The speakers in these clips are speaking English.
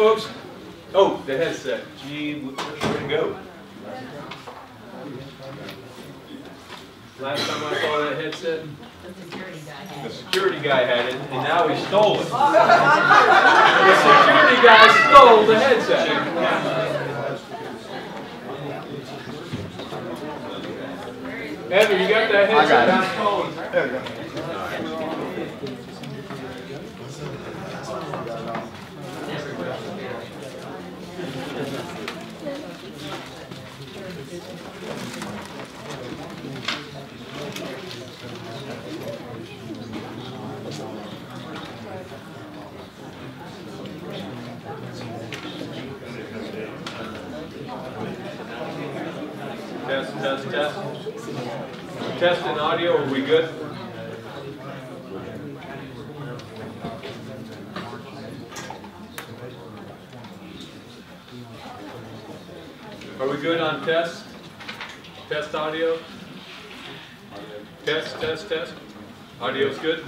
folks. Oh, the headset. Gee, where'd it go? Last time I saw that headset, the security guy had it, and now he stole it. The security guy stole the headset. Evan, you got that headset? I got it. There we go. Test, test, test. Testing audio, are we good? Are we good on test? Test audio? Test, test, test. Audio's good?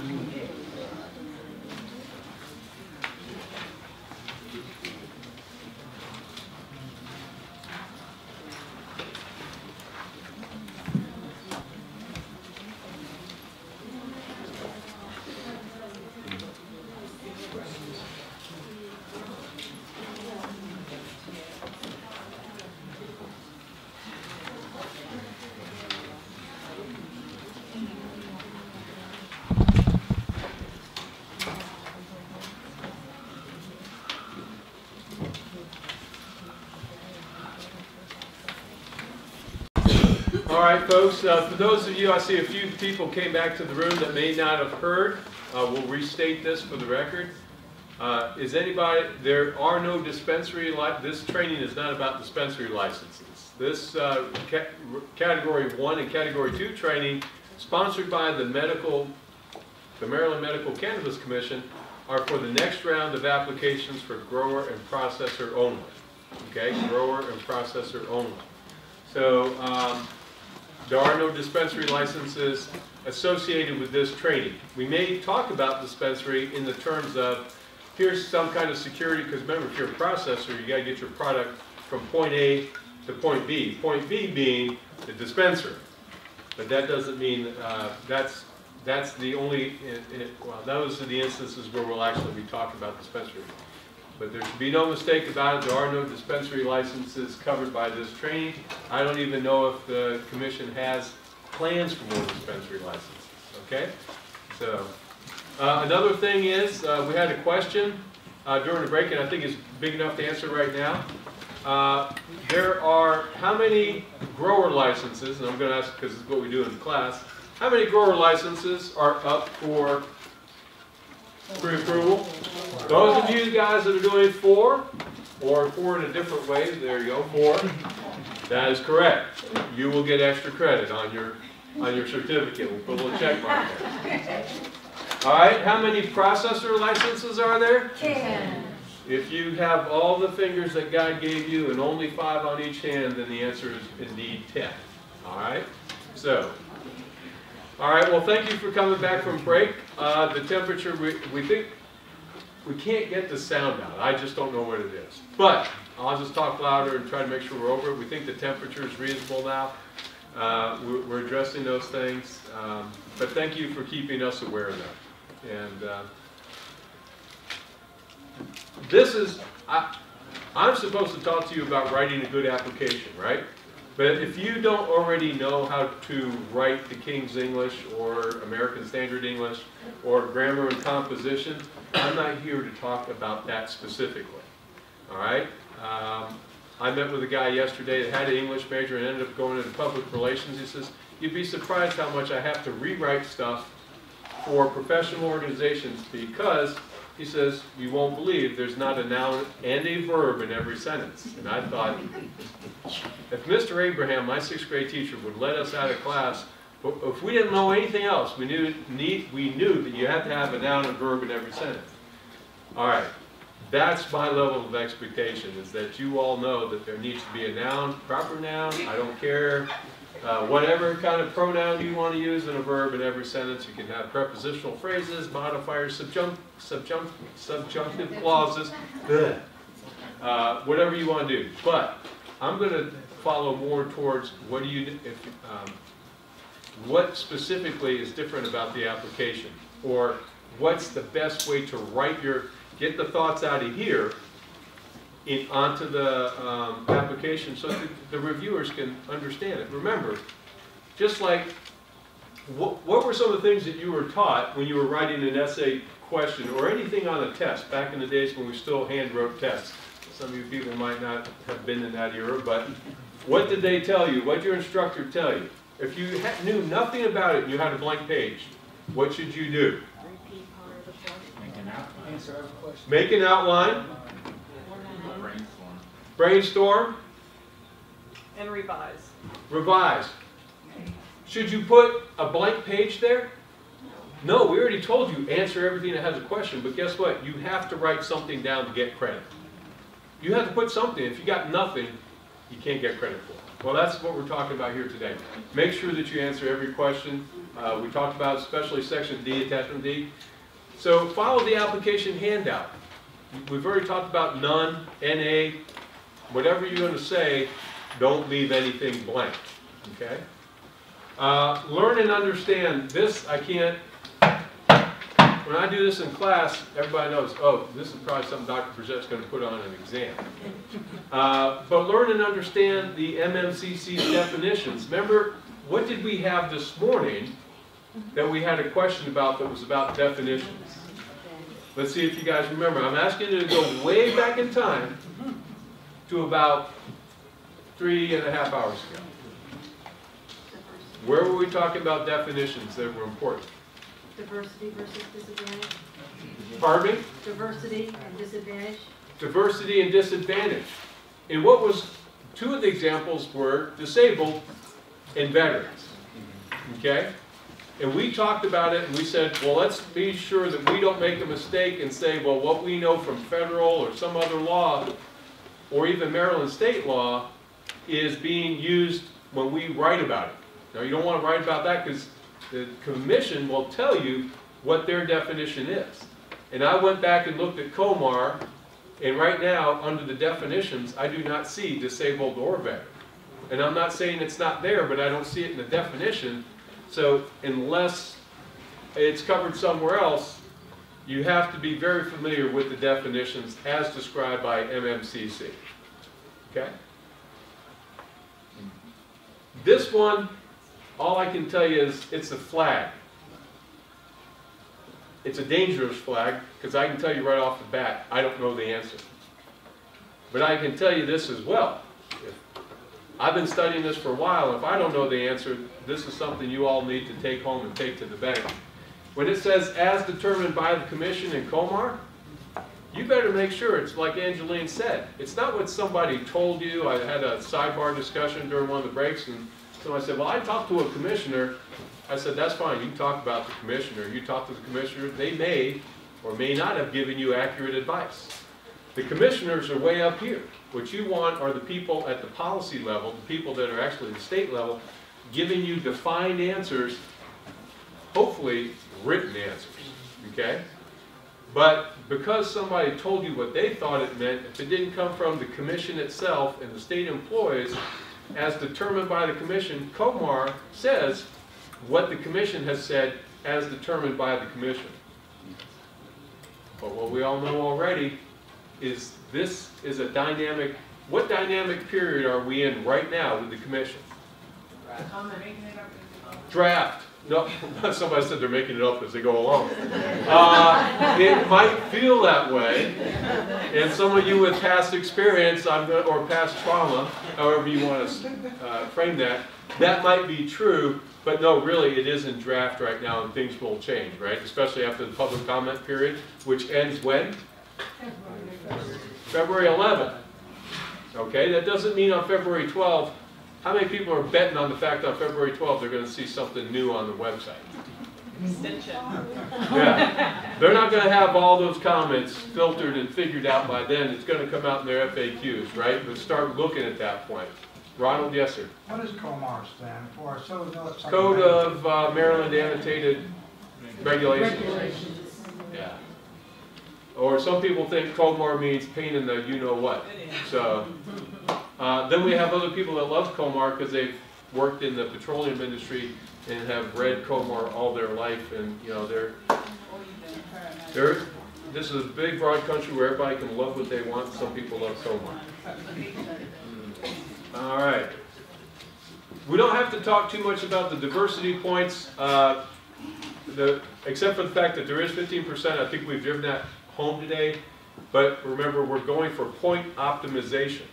All right, folks, for those of you, I see a few people came back to the room that may not have heard. We'll restate this for the record. Is anybody, there are no dispensary, this training is not about dispensary licenses. This Category 1 and Category 2 training, sponsored by the Maryland Medical Cannabis Commission, are for the next round of applications for grower and processor only. Okay, grower and processor only. So, there are no dispensary licenses associated with this training. We may talk about dispensary in the terms of, here's some kind of security, because remember, if you're a processor, you got to get your product from point A to point B. Point B being the dispensary. But that doesn't mean that's the only, well, those are the instances where we'll actually be talking about dispensary. But there should be no mistake about it, there are no dispensary licenses covered by this training. I don't even know if the commission has plans for more dispensary licenses, okay? So, another thing is, we had a question during the break, and I think it's big enough to answer right now. There are how many grower licenses, and I'm going to ask because it's what we do in the class, how many grower licenses are up for pre-approval? Those of you guys that are doing 4, or 4 in a different way, there you go, 4. That is correct. You will get extra credit on your certificate. We'll put a little check mark there. All right, how many processor licenses are there? 10. If you have all the fingers that God gave you and only 5 on each hand, then the answer is indeed 10. All right, so. All right, well, thank you for coming back from break. The temperature, we think, we can't get the sound out. I just don't know what it is. But I'll just talk louder and try to make sure we're over it. We think the temperature is reasonable now. We're addressing those things. But thank you for keeping us aware of that. And this is, I'm supposed to talk to you about writing a good application, right? But if you don't already know how to write the King's English or American Standard English or grammar and composition, I'm not here to talk about that specifically. All right? I met with a guy yesterday that had an English major and ended up going into public relations. He says, you'd be surprised how much I have to rewrite stuff for professional organizations because, he says, you won't believe there's not a noun and a verb in every sentence. And I thought, if Mr. Abraham, my 6th grade teacher, would let us out of class, if we didn't know anything else, we knew that you had to have a noun and verb in every sentence. All right, that's my level of expectation, is that you all know that there needs to be a noun, proper noun, I don't care, whatever kind of pronoun you want to use in a verb in every sentence. You can have prepositional phrases, modifiers, subjunctive clauses. Ugh. whatever you want to do. But I'm going to follow more towards what specifically is different about the application, or what's the best way to get the thoughts out of here onto the application so that the reviewers can understand it. Remember, just like, what were some of the things that you were taught when you were writing an essay question or anything on a test back in the days when we still hand wrote tests? Some of you people might not have been in that era, but what did they tell you? What did your instructor tell you? If you knew nothing about it and you had a blank page, what should you do? Repeat part of the question. Make an outline. Answer every question. Make an outline. Brainstorm. And revise. Revise. Should you put a blank page there? No, we already told you, answer everything that has a question, but guess what? You have to write something down to get credit. You have to put something. If you got nothing, you can't get credit for it. Well, that's what we're talking about here today. Make sure that you answer every question. We talked about especially Section D, Attachment D. So follow the application handout. We've already talked about none, NA, whatever you're going to say, don't leave anything blank. Okay? Learn and understand. This, I can't, when I do this in class, everybody knows, oh, this is probably something Dr. Bridgette's going to put on an exam. But learn and understand the MMCC's definitions. Remember, what did we have this morning that we had a question about that was about definitions? Let's see if you guys remember. I'm asking you to go way back in time to about 3.5 hours ago. Where were we talking about definitions that were important? Diversity versus disadvantage. Pardon me? Diversity and disadvantage. Diversity and disadvantage. And what was, two of the examples were disabled and veterans. Okay? And we talked about it and we said, well, let's be sure that we don't make a mistake and say, well, what we know from federal or some other law, or even Maryland state law, is being used when we write about it. Now, you don't want to write about that because the commission will tell you what their definition is. And I went back and looked at COMAR, and right now, under the definitions, I do not see disabled or veteran. And I'm not saying it's not there, but I don't see it in the definition. So unless it's covered somewhere else, you have to be very familiar with the definitions as described by MMCC. Okay? This one, all I can tell you is it's a flag. It's a dangerous flag because I can tell you right off the bat, I don't know the answer. But I can tell you this as well. I've been studying this for a while, and if I don't know the answer, this is something you all need to take home and take to the bank. When it says, as determined by the Commission in COMAR, you better make sure it's like Angeline said. It's not what somebody told you. I had a sidebar discussion during one of the breaks, and somebody said, well, I talked to a commissioner. I said, that's fine. You talk about the commissioner. You talk to the commissioner. They may or may not have given you accurate advice. The commissioners are way up here. What you want are the people at the policy level, the people that are actually at the state level, giving you defined answers, hopefully written answers, okay? But because somebody told you what they thought it meant, if it didn't come from the commission itself and the state employees, as determined by the commission, COMAR says what the commission has said as determined by the commission. But what we all know already is this is a dynamic, what dynamic period are we in right now with the commission? Draft. No, somebody said they're making it up as they go along. It might feel that way, and some of you with past experience or past trauma, however you want to frame that, that might be true, but no, really it is in draft right now and things will change, right? Especially after the public comment period, which ends when? February 11th. Okay, that doesn't mean on February 12th. How many people are betting on the fact on February 12th they're going to see something new on the website? Extension. Yeah. They're not going to have all those comments filtered and figured out by then. It's going to come out in their FAQs, right? But start looking at that point. Ronald, yes, sir. What does COMAR stand for? So no, Code of Maryland Annotated Regulations. Yeah. Or some people think Comar means pain in the you-know-what. So, then we have other people that love Comar because they've worked in the petroleum industry and have read Comar all their life, and you know this is a big, broad country where everybody can love what they want. Some people love Comar. All right. We don't have to talk too much about the diversity points, except for the fact that there is 15%. I think we've driven that home today. But remember, we're going for point optimization.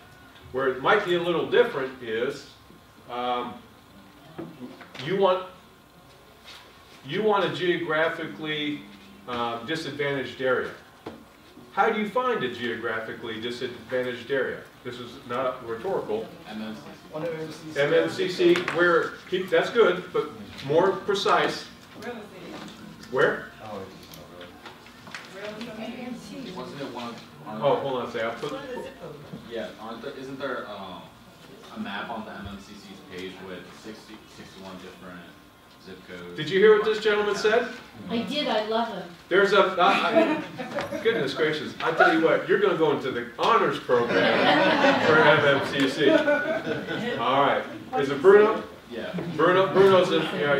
Where it might be a little different is you want a geographically disadvantaged area. How do you find a geographically disadvantaged area? This is not rhetorical. MMCC, where, that's good, but more precise. Where? Wasn't it one? Oh, hold on a second. Yeah, isn't there a map on the MMCC's page with 61 different zip codes? Did you hear what this gentleman said? I did, I love him. There's goodness gracious, I tell you what, you're going to go into the honors program for MMCC. All right. Is it Bruno? Yeah. Bruno's,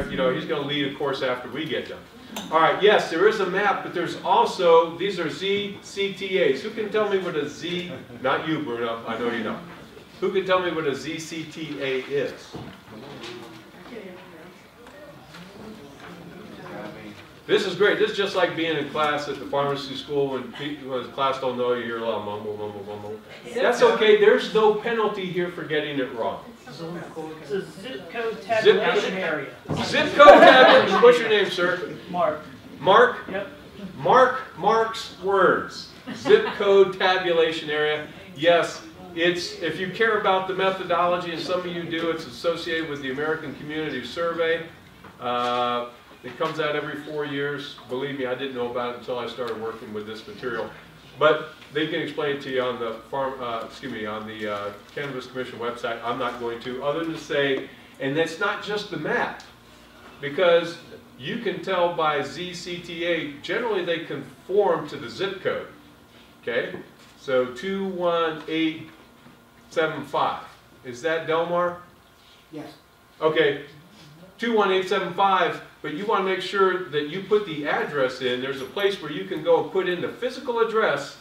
you know, he's going to lead a course after we get done. All right, yes, there is a map, but there's also, these are ZCTAs. Who can tell me what a Z, not you, Bruno, I know you know. Who can tell me what a ZCTA is? This is great. This is just like being in class at the pharmacy school when the class don't know, you hear a lot of mumble, mumble, mumble. That's okay. There's no penalty here for getting it wrong. It's a zip code tabulation area. Zip code tabulation. What's your name, sir? Mark. Mark? Yep. Mark's words. Zip code tabulation area. Yes, it's, if you care about the methodology, and some of you do, it's associated with the American Community Survey. It comes out every 4 years. Believe me, I didn't know about it until I started working with this material. But they can explain it to you on the on the Cannabis Commission website. I'm not going to, other than to say, and that's not just the map, because you can tell by ZCTA, generally they conform to the zip code. Okay, so 21875. Is that Delmar? Yes. Okay, 21875. But you want to make sure that you put the address in. There's a place where you can go and put in the physical address.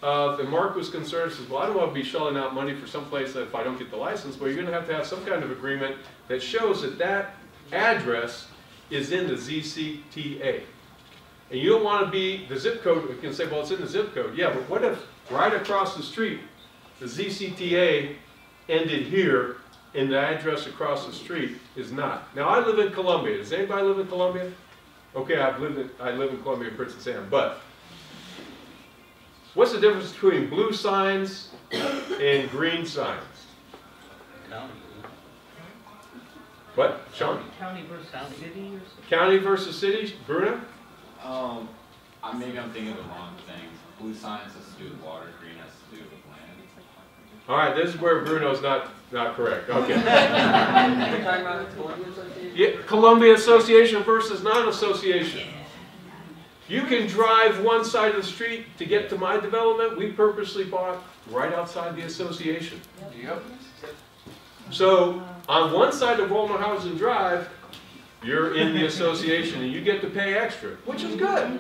And Mark was concerned, says, well, I don't want to be shelling out money for some place that if I don't get the license. Well, you're going to have some kind of agreement that shows that that address is in the ZCTA. And you don't want to be, the zip code, you can say, well, it's in the zip code. Yeah, but what if right across the street, the ZCTA ended here, and the address across the street is not. Now, I live in Columbia. Does anybody live in Columbia? Okay, I live in Columbia, Princess Anne. But what's the difference between blue signs and green signs? County. What, Sean? County versus city or something? County versus city, Bruno? Maybe I'm thinking of the wrong thing. Blue signs has to do with water, green has to do with land. All right, this is where Bruno's not correct. Okay. Yeah, Columbia Association versus non-association. You can drive one side of the street to get to my development. We purposely bought right outside the association. Yep. So on one side of Walmerhausen Drive, you're in the association and you get to pay extra, which is good.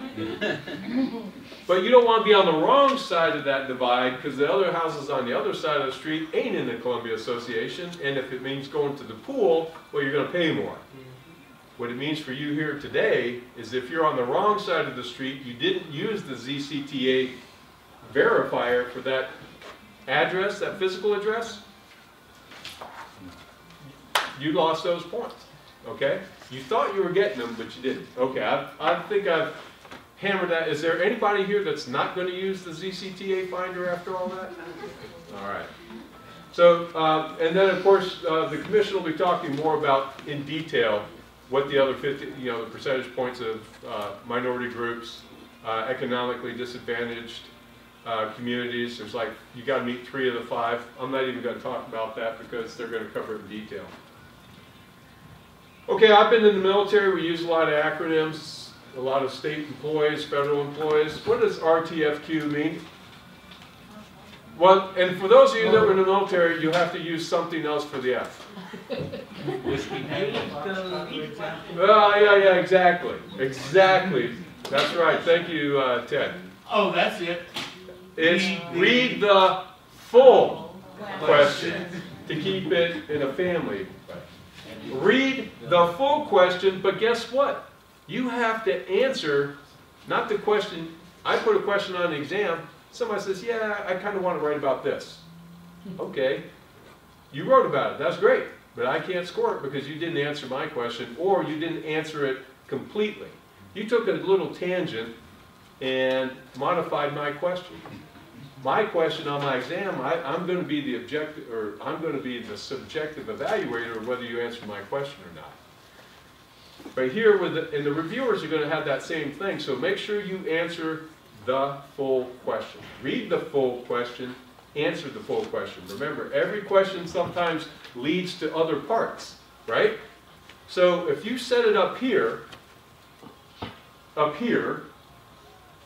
But you don't want to be on the wrong side of that divide because the other houses on the other side of the street ain't in the Columbia Association, and if it means going to the pool, well, you're going to pay more. What it means for you here today is if you're on the wrong side of the street, you didn't use the ZCTA verifier for that address, that physical address, you lost those points, okay? You thought you were getting them, but you didn't. Okay, I think I've hammered that. Is there anybody here that's not going to use the ZCTA finder after all that? All right. So, and then of course, the commission will be talking more about in detail what the other 50, the percentage points of minority groups, economically disadvantaged communities. There's like, you got to meet 3 of the 5. I'm not even going to talk about that because they're going to cover it in detail. Okay, I've been in the military. We use a lot of acronyms. a lot of state employees, federal employees. What does RTFQ mean? Well, and for those of you that were in the military, you have to use something else for the F. Well, yeah, exactly. Exactly. That's right. Thank you, Ted. Oh, that's it. It's read the full question to keep it in a family. Read the full question, but guess what? You have to answer, not the question. I put a question on the exam. Somebody says, yeah, I kind of want to write about this. Okay. You wrote about it. That's great. But I can't score it because you didn't answer my question or you didn't answer it completely. You took a little tangent and modified my question. My question on my exam, I'm going to be the objective, or I'm going to be the subjective evaluator of whether you answer my question or not. But here, and the reviewers are going to have that same thing, so make sure you answer the full question. Read the full question, answer the full question. Remember, every question sometimes leads to other parts, right? So if you set it up here,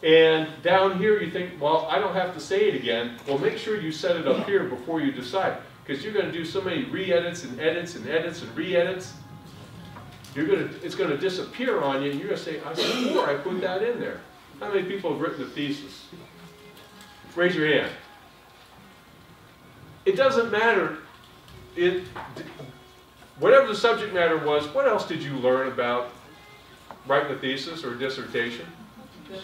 and down here you think, well, I don't have to say it again. Well, make sure you set it up here before you decide, because you're going to do so many re-edits and edits and edits and re-edits. It's going to disappear on you, and you're going to say, I swore I put that in there. How many people have written a thesis? Raise your hand. It doesn't matter. Whatever the subject matter was, what else did you learn about writing a thesis or a dissertation?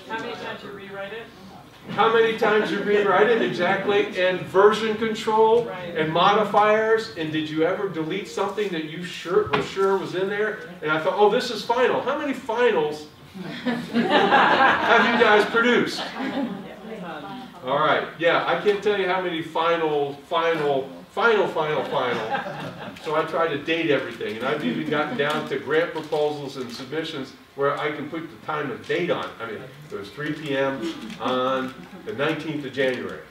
How many times you rewrite it? How many times you rewrite it, exactly, and version control, Right. and modifiers, and did you ever delete something that you were sure was in there? And I thought, oh, this is final. How many finals have you guys produced? All right, yeah, I can't tell you how many final. So I try to date everything, and I've even gotten down to grant proposals and submissions where I can put the time and date on. I mean, it was 3 p.m. on the 19th of January.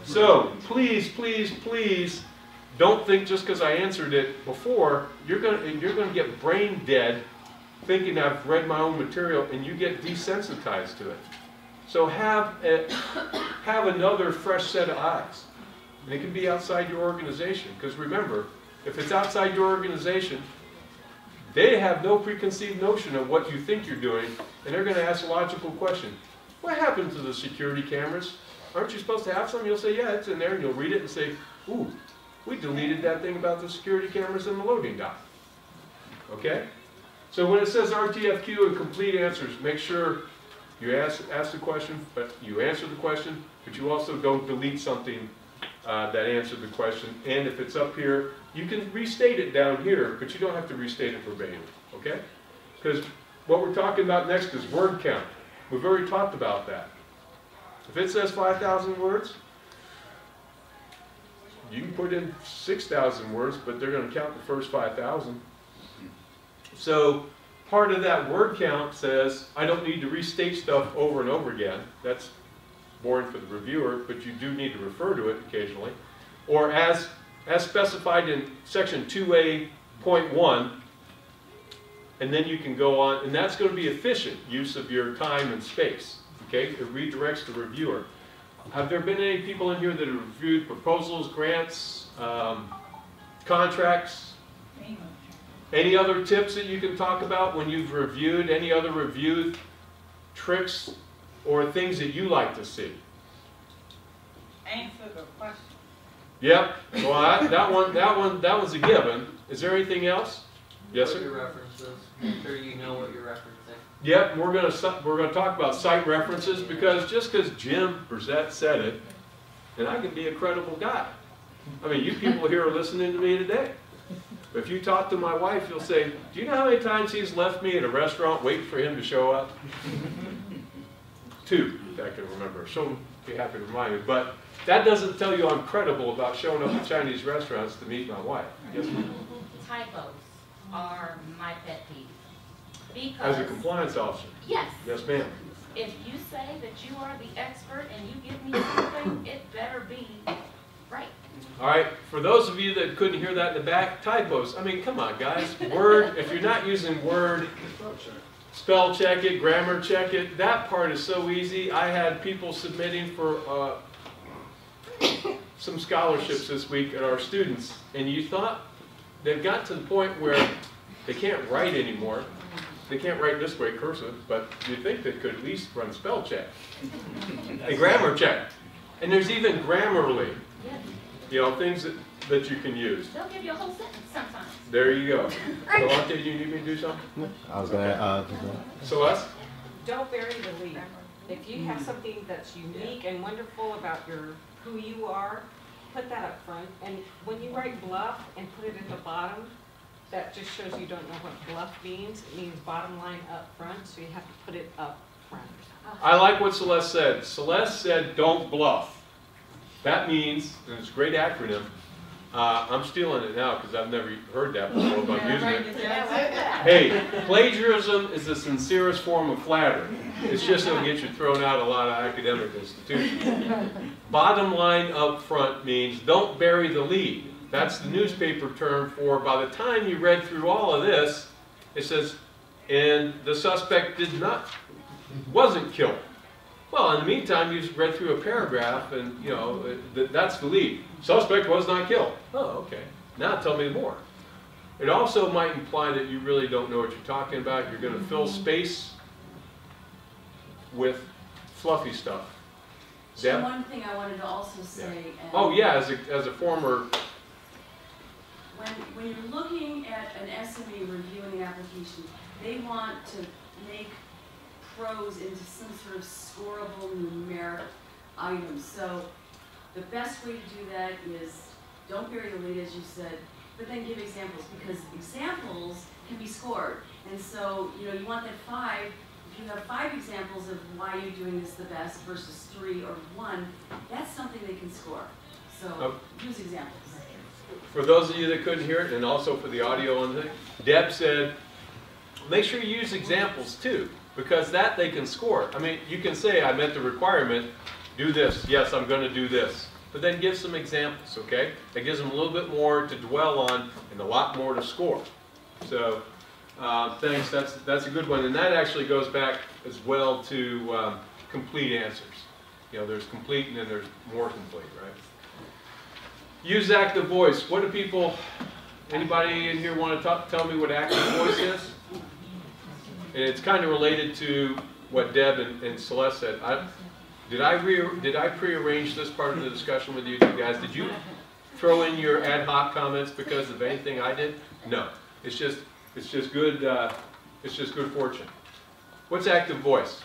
So please, please, please, don't think just because I answered it before, you're gonna get brain dead thinking I've read my own material, and you get desensitized to it. So have another fresh set of eyes. And it can be outside your organization, because remember, if it's outside your organization, they have no preconceived notion of what you think you're doing, and they're going to ask a logical question. What happened to the security cameras? Aren't you supposed to have some? You'll say, yeah, it's in there, and you'll read it and say, ooh, we deleted that thing about the security cameras in the loading dock. Okay? So when it says RTFQ and complete answers, make sure you ask the question, but you answer the question, but you also don't delete something that answered the question. And if it's up here, you can restate it down here, but you don't have to restate it verbatim, okay? Because what we're talking about next is word count. We've already talked about that. If it says 5,000 words, you can put in 6,000 words, but they're going to count the first 5,000. So part of that word count says, I don't need to restate stuff over and over again. That's boring for the reviewer, but you do need to refer to it occasionally. Or as specified in section 2A.1, and then you can go on, and that's going to be efficient use of your time and space. Okay, it redirects the reviewer. Have there been any people in here that have reviewed proposals, grants, contracts? Any other tips that you can talk about when you've reviewed? Any other review tricks or things that you like to see? Answer the question. Yep. Well, that one's a given. Is there anything else? Yes, What sir. your references. Make sure you know what you're referencing. Yep. We're gonna talk about site references, because just because Jim Brissett said it, and I can be a credible guy. I mean, you people here are listening to me today. If you talk to my wife, you'll say, do you know how many times he's left me at a restaurant waiting for him to show up? 2, I can remember. She'll be happy to remind me. But that doesn't tell you I'm credible about showing up at Chinese restaurants to meet my wife. Yes, ma'am? Typos are my pet peeve. As a Because, compliance officer. yes, Yes, ma'am. if you say that you are the expert and you give me something, it better be right. All right, for those of you that couldn't hear that in the back, typos. I mean, come on, guys. Word, if you're not using Word, spell check it, grammar check it. That part is so easy. I had people submitting for some scholarships this week at our students, and you thought they've got to the point where they can't write anymore. They can't write this way, cursive, but you'd think they could at least run spell check and grammar check. And there's even Grammarly, you know, things that you can use. They'll give you a whole sentence sometimes. There you go. Delonte, do you need me to do something? I was gonna, Celeste? Don't bury the lead. If you have something that's unique and wonderful about who you are, put that up front. And when you write bluff and put it at the bottom, that just shows you don't know what bluff means. It means bottom line up front, so you have to put it up front. I like what Celeste said. Celeste said, don't bluff. That means, and it's a great acronym, I'm stealing it now because I've never heard that before, but I'm using it. Hey, plagiarism is the sincerest form of flattery. It's just it'll get you thrown out of a lot of academic institutions. Bottom line up front means don't bury the lead. That's the newspaper term for by the time you read through all of this, it says, and the suspect wasn't killed. Well, in the meantime, you just read through a paragraph and, you know, that's the lead. Suspect was not killed. Oh, okay. Now tell me more. It also might imply that you really don't know what you're talking about. You're going to fill space with fluffy stuff. Deb? One thing I wanted to also say. Oh, yeah, as a former... When you're looking at an SME reviewing an application, they want to make prose into some sort of scoreable numeric item. So the best way to do that is don't bury the lead, as you said, but then give examples, because examples can be scored. And so, you know, you want that 5. If you have 5 examples of why you're doing this the best versus 3 or 1, that's something they can score. So use examples. For those of you that couldn't hear it, and also for the audio on the thing, Deb said, make sure you use examples too, because that they can score. I mean, you can say, I met the requirement, do this, yes, I'm going to do this. But then give some examples, okay? That gives them a little bit more to dwell on and a lot more to score. So, thanks, that's a good one. And that actually goes back as well to complete answers. You know, there's complete and then there's more complete, right? Use active voice. What do people, anybody in here want to tell me what active voice is? And it's kind of related to what Deb and Celeste said. Did I pre-arrange this part of the discussion with you two guys? Did you throw in your ad hoc comments because of anything I did? No. It's just good fortune. What's active voice?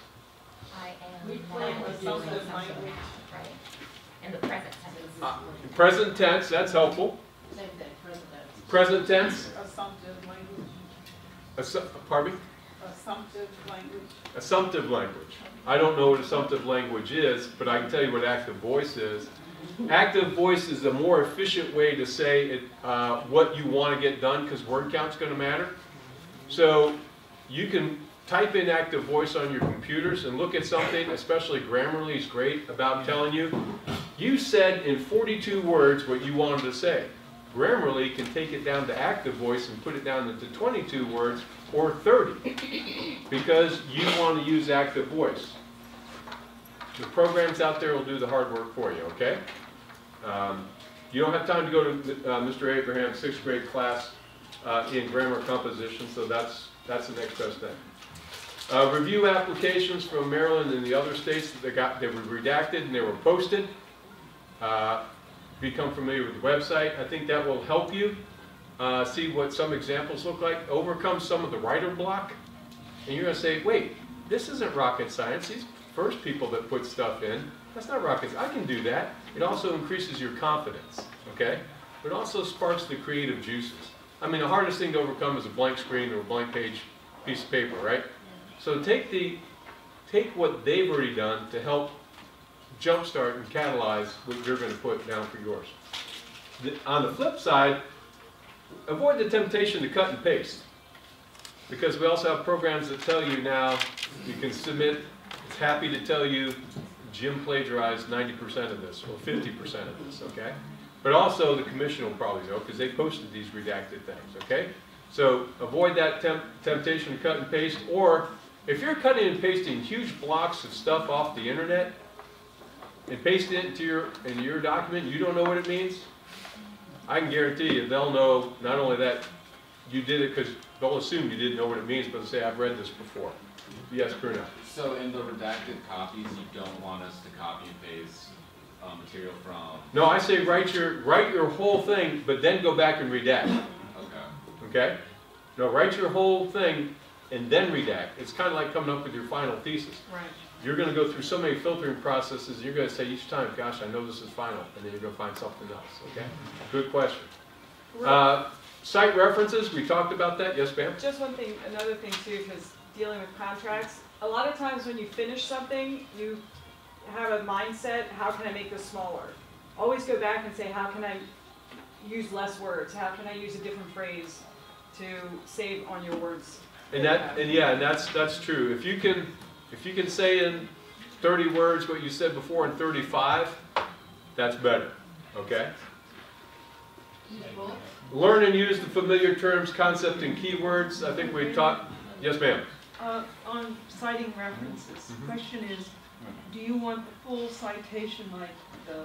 I am. We play with assumptive language. Right. In the present tense. Present tense, that's helpful. Same thing, present tense. Present tense. Assumptive language. Pardon me? Assumptive language. Assumptive language. I don't know what assumptive language is, but I can tell you what active voice is. Active voice is a more efficient way to say what you want to get done, because word count's going to matter. So you can type in active voice on your computers and look at something, especially Grammarly is great about telling you, you said in 42 words what you wanted to say. Grammarly can take it down to active voice and put it down into 22 words or 30 because you want to use active voice. The programs out there will do the hard work for you, okay? You don't have time to go to Mr. Abraham's 6th grade class in grammar composition, so that's the next best thing. Review applications from Maryland and the other states that they were redacted and they were posted. Become familiar with the website. I think that will help you see what some examples look like, overcome some of the writer block, and you're going to say, wait, this isn't rocket science. These first people that put stuff in, that's not rocket science. I can do that. It also increases your confidence, okay? But it also sparks the creative juices. I mean, the hardest thing to overcome is a blank screen or a blank page piece of paper, right? So take what they've already done to help jumpstart and catalyze what you're going to put down for yours. On the flip side, avoid the temptation to cut and paste, because we also have programs that tell you now you can submit. It's happy to tell you Jim plagiarized 90% of this or 50% of this, okay? But also the commission will probably know because they posted these redacted things, okay? So avoid that temptation to cut and paste, or If you're cutting and pasting huge blocks of stuff off the internet and pasting it into your document, you don't know what it means, I can guarantee you they'll know not only that you did it, because they'll assume you didn't know what it means, but they'll say, I've read this before. Yes, Bruno. So in the redacted copies, you don't want us to copy and paste material from? No, I say write your whole thing, but then go back and redact. Okay. Okay? No, write your whole thing and then redact. It's kind of like coming up with your final thesis. Right. You're going to go through so many filtering processes, and you're going to say each time, gosh, I know this is final, and then you're going to find something else. Okay? Good question. Site references, we talked about that. Yes, ma'am? Just one thing, another thing too, because dealing with contracts, a lot of times when you finish something, you have a mindset, how can I make this smaller? Always go back and say, how can I use less words? How can I use a different phrase to save on your words? And that's true. If you can say in 30 words what you said before in 35, that's better. Okay? Learn and use the familiar terms, concept, and keywords. I think we taught. Yes, ma'am. On citing references, the question is, do you want the full citation, like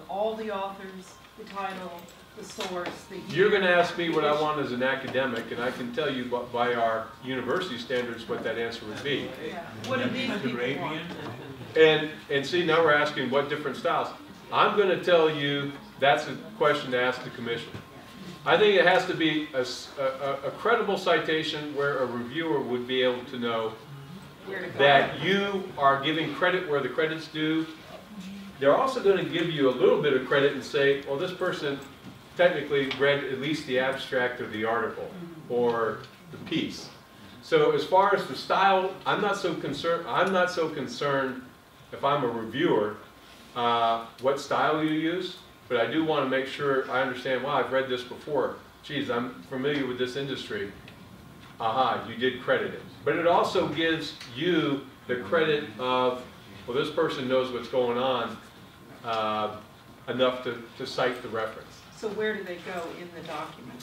all the authors, the title, the source, the year? You're going to ask me what I want as an academic, and I can tell you by our university standards what that answer would be. Yeah. What do these people want? And see, now we're asking what different styles. I'm going to tell you that's a question to ask the commission. I think it has to be a credible citation where a reviewer would be able to know that you are giving credit where the credit's due. They're also going to give you a little bit of credit and say, well, this person technically read at least the abstract of the article or the piece. So as far as the style, I'm not so concerned if I'm a reviewer what style you use. But I do want to make sure I understand, wow, I've read this before. Geez, I'm familiar with this industry. Aha, you did credit it. But it also gives you the credit of, well, this person knows what's going on enough to cite the reference. So where do they go in the document?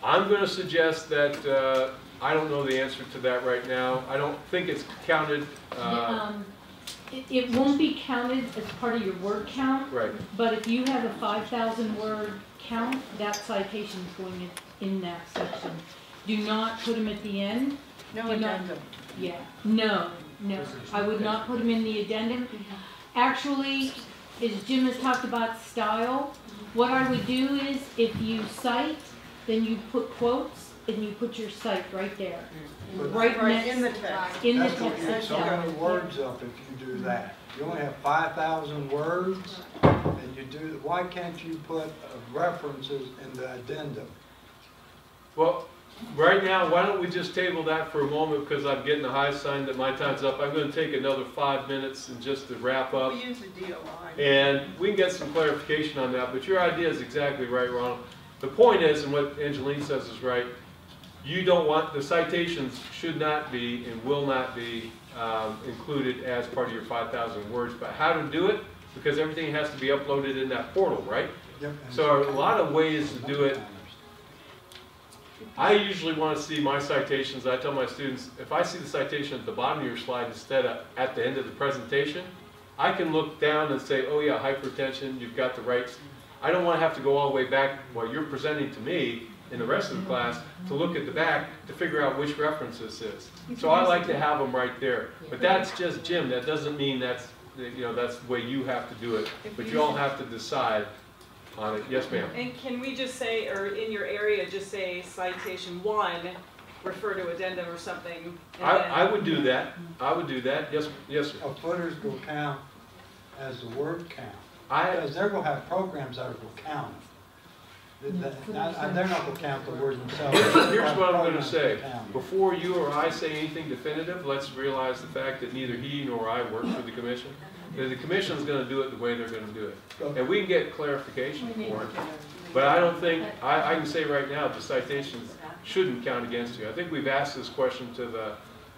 I'm going to suggest that, I don't know the answer to that right now. I don't think it's counted. It won't be counted as part of your word count. Right. But if you have a 5,000 word count, that citation is going in that section. Do not put them at the end. No addendum. Yeah. No. I would not put them in the addendum. Actually, as Jim has talked about style, what I would do is if you cite, then you put quotes and you put your cite right there. Right next in the text. In the That's going to get text so itself. many words up if you do that. You only have 5,000 words, and you do. Why can't you put references in the addendum? Well, right now, why don't we just table that for a moment because I'm getting a high sign that my time's up. I'm going to take another 5 minutes and just to wrap up. We use the DOI. And we can get some clarification on that, but your idea is exactly right, Ronald. The point is, and what Angeline says is right, you don't want, the citations should not be and will not be included as part of your 5,000 words. But how to do it? Because everything has to be uploaded in that portal, right? Yep. So a lot of ways to do it. I usually want to see my citations. I tell my students, if I see the citation at the bottom of your slide instead of at the end of the presentation, I can look down and say, oh yeah, hypertension, you've got the rights. I don't want to have to go all the way back while you're presenting to me in the rest of the class to look at the back to figure out which reference this is. So I like to have them right there. But that's just Jim. That doesn't mean that's, that's the way you have to do it. But you all have to decide on it. Yes, ma'am. And can we just say, or in your area, just say citation 1, refer to addendum or something? I would do that. I would do that. Yes, sir. Footers will count as the word count. Because they're going to have programs that will count. They're not going to count the words themselves. Here's what I'm going to say. Before you or I say anything definitive, let's realize the fact that neither he nor I work for the commission. The commission is going to do it the way they're going to do it. And we can get clarification for it. But I don't think, I can say right now, the citations shouldn't count against you. I think we've asked this question to the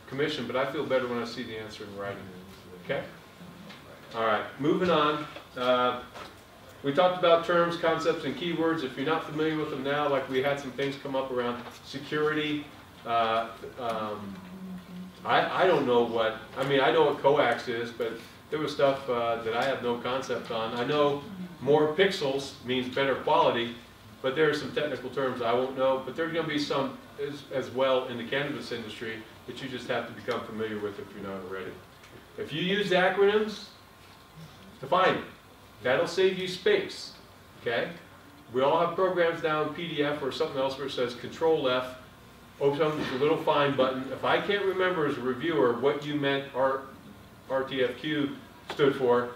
commission, but I feel better when I see the answer in writing. Okay? All right, moving on. We talked about terms, concepts, and keywords. If you're not familiar with them now, like we had some things come up around security, I don't know what, I mean, I know what coax is, but there was stuff that I have no concept on. I know more pixels means better quality, but there are some technical terms I won't know, but there's going to be some as well in the cannabis industry that you just have to become familiar with if you're not already. If you use acronyms, define it. That'll save you space, okay? We all have programs now in PDF or something else where it says Control F, opens the little find button. If I can't remember as a reviewer what you meant RTFQ stood for,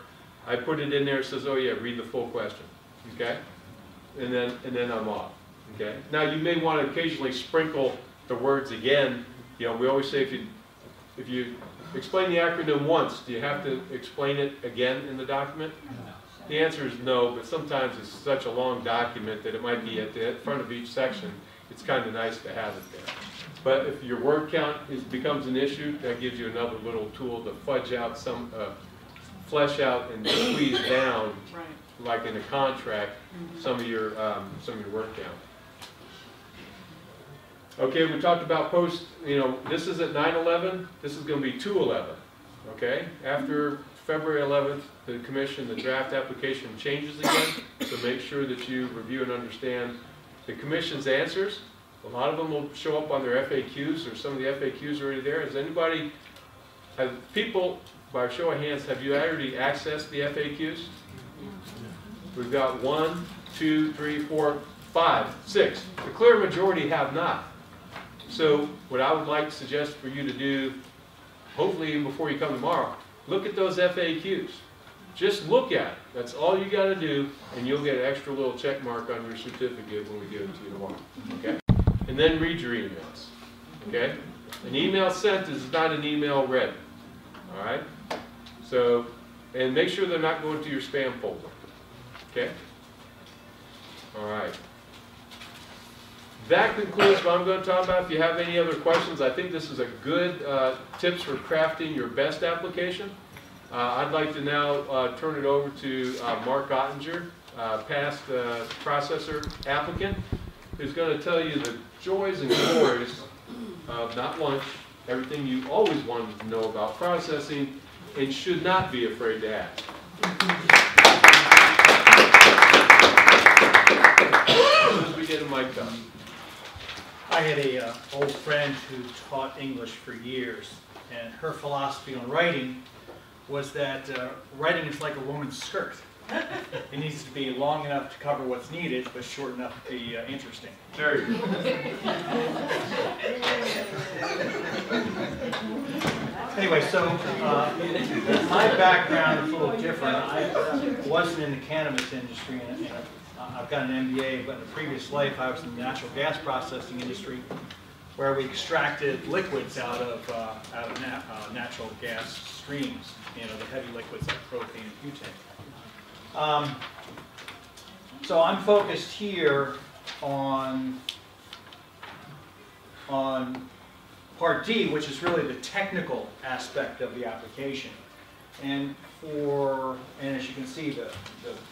I put it in there, it says, oh yeah, read the full question, okay? And then I'm off, okay? Now you may want to occasionally sprinkle the words again. You know, we always say if you explain the acronym once, do you have to explain it again in the document? The answer is no, but sometimes it's such a long document that it might be at the front of each section. It's kind of nice to have it there. But if your word count becomes an issue, that gives you another little tool to fudge out some, flesh out and squeeze down, like in a contract, some of your word count. Okay, we talked about post, you know, this is at 9/11, this is going to be 2/11, okay? After February 11th, the commission, the draft application changes again, so make sure that you review and understand the commission's answers. A lot of them will show up on their FAQs, or some of the FAQs are already there. Has anybody, people, by show of hands, have you already accessed the FAQs? We've got 1, 2, 3, 4, 5, 6. The clear majority have not. So what I would like to suggest for you to do, hopefully even before you come tomorrow, look at those FAQs. Just look at it. That's all you got to do, and you'll get an extra little check mark on your certificate when we give it to you tomorrow. Okay? And then read your emails. Okay? An email sent is not an email read. All right? So, and make sure they're not going to your spam folder. Okay? All right. That concludes what I'm going to talk about. If you have any other questions, I think this is a good tips for crafting your best application. I'd like to now turn it over to Mark Ottinger, past processor applicant, who's going to tell you the joys and glories of not lunch, everything you always wanted to know about processing and should not be afraid to ask. As soon as we get a mic up. I had a old friend who taught English for years, and her philosophy on writing was that writing is like a woman's skirt. It needs to be long enough to cover what's needed, but short enough to be interesting. There you go. Anyway, so my background is a little different. I wasn't in the cannabis industry, and I've got an MBA, but in a previous life I was in the natural gas processing industry, where we extracted liquids out of natural gas streams, you know, the heavy liquids like propane and butane. So I'm focused here on Part D, which is really the technical aspect of the application. And as you can see, the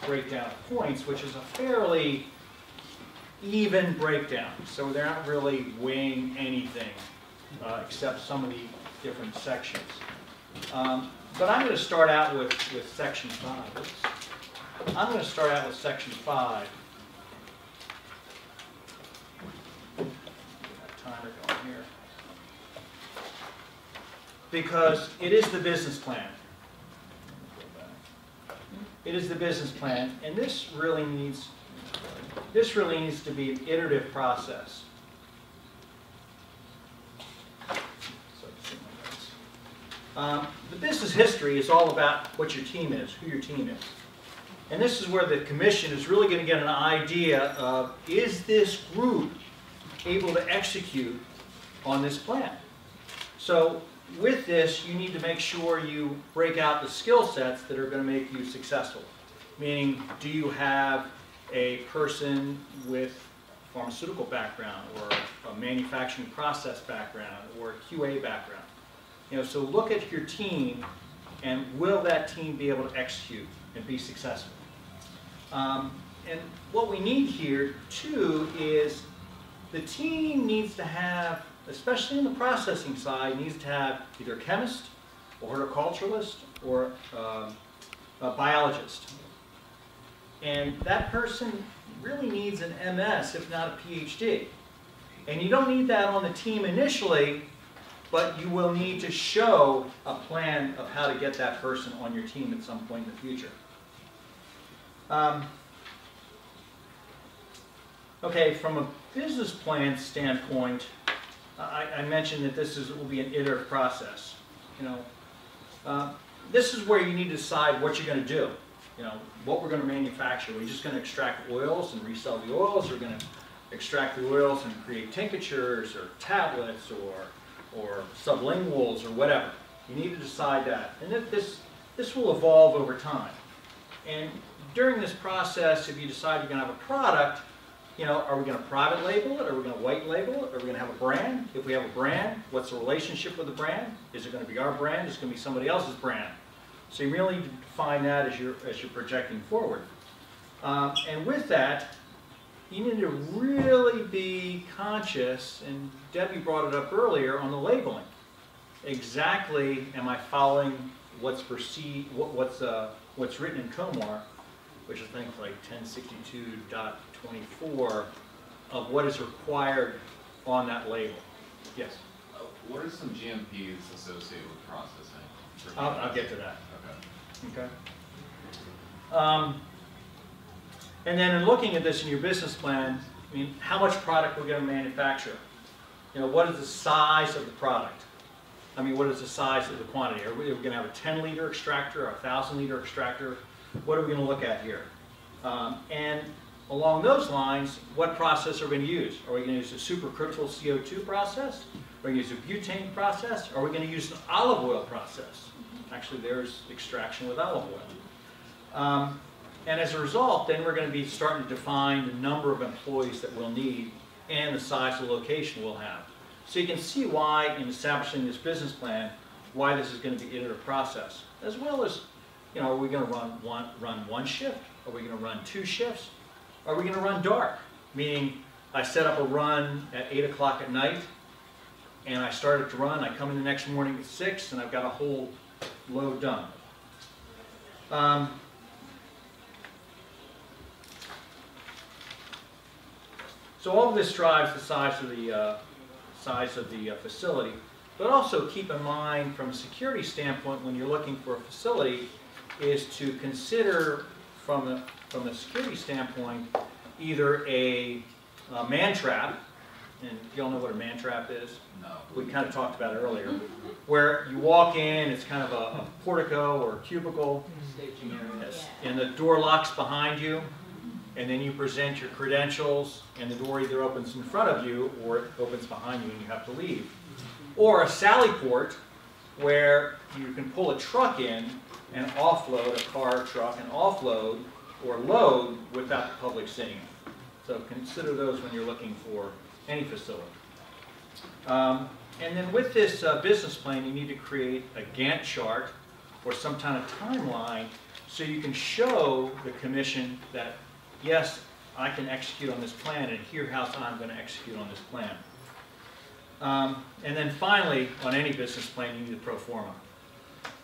breakdown of points, which is a fairly even breakdown. So they're not really weighing anything except some of the different sections. But I'm going to start out with Section 5. I'm going to start out with Section 5. Get that timer going here. Because it is the business plan. It is the business plan, and this really needs to be an iterative process. The business history is all about what your team is, who your team is. And this is where the commission is really going to get an idea of, is this group able to execute on this plan? So with this, you need to make sure you break out the skill sets that are going to make you successful. Meaning, do you have a person with a pharmaceutical background, or a manufacturing process background, or a QA background? You know, so look at your team, and will that team be able to execute and be successful? And what we need here, too, is the team needs to have, especially in the processing side, needs to have either a chemist, or horticulturalist, or a biologist. And that person really needs an MS, if not a PhD. And you don't need that on the team initially, but you will need to show a plan of how to get that person on your team at some point in the future. Okay, from a business plan standpoint, I mentioned that this will be an iterative process. You know, this is where you need to decide what you're going to do. You know, what we're going to manufacture. Are we just going to extract oils and resell the oils? Or are we going to extract the oils and create tinctures or tablets or sublinguals or whatever? You need to decide that. And this will evolve over time. And during this process, if you decide you're going to have a product, you know, are we going to private label it? Are we going to white label it? Are we going to have a brand? If we have a brand, what's the relationship with the brand? Is it going to be our brand? Is it going to be somebody else's brand? So you really need to define that as you're projecting forward. And with that, you need to really be conscious, and Debbie brought it up earlier, on the labeling. Exactly, am I following what's perceived, what's written in COMAR, which I think is like 1062.24, of what is required on that label. Yes? What are some GMPs associated with processing? I'll get to that. Okay. Okay. And then in looking at this in your business plan, I mean, how much product we're going to manufacture? You know, what is the size of the product? I mean, what is the size of the quantity? Are we going to have a 10-liter extractor or a 1,000-liter extractor? What are we going to look at here? And along those lines, what process are we going to use? Are we going to use a supercritical CO2 process? Are we going to use a butane process? Or are we going to use an olive oil process? Actually, there's extraction with olive oil. And as a result, then we're going to be starting to define the number of employees that we'll need and the size of the location we'll have. So you can see why, in establishing this business plan, why this is going to be an iterative process. As well as, you know, are we going to run one shift? Are we going to run 2 shifts? Are we going to run dark? Meaning, I set up a run at 8 o'clock at night, and I started to run. I come in the next morning at 6, and I've got a whole load done. So all of this drives the size of the facility, but also keep in mind from a security standpoint when you're looking for a facility is to consider from a security standpoint either a man trap, and you all know what a man trap is? No. We kind of talked about it earlier, where you walk in, it's kind of a portico or a cubicle, Staging area. and the door locks behind you, and then you present your credentials, and the door either opens in front of you or it opens behind you and you have to leave. Or a sally port, where you can pull a truck in and offload, a car, truck, and offload or load without the public seeing it. So consider those when you're looking for any facility. And then with this business plan, you need to create a Gantt chart or some kind of timeline so you can show the commission that, yes, I can execute on this plan, and here's how I'm going to execute on this plan. And then finally, on any business plan, you need a pro forma.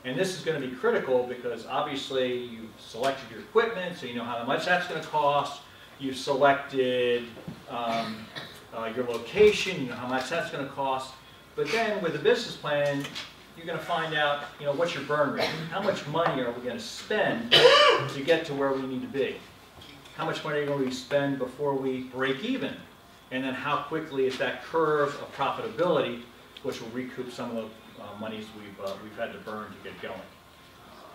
And this is going to be critical because obviously you've selected your equipment, so you know how much that's going to cost. You've selected your location, you know how much that's going to cost. But then with the business plan, you're going to find out, you know, what's your burn rate? How much money are we going to spend to get to where we need to be? How much money are we going to spend before we break even? And then how quickly is that curve of profitability, which will recoup some of the monies we've had to burn to get going.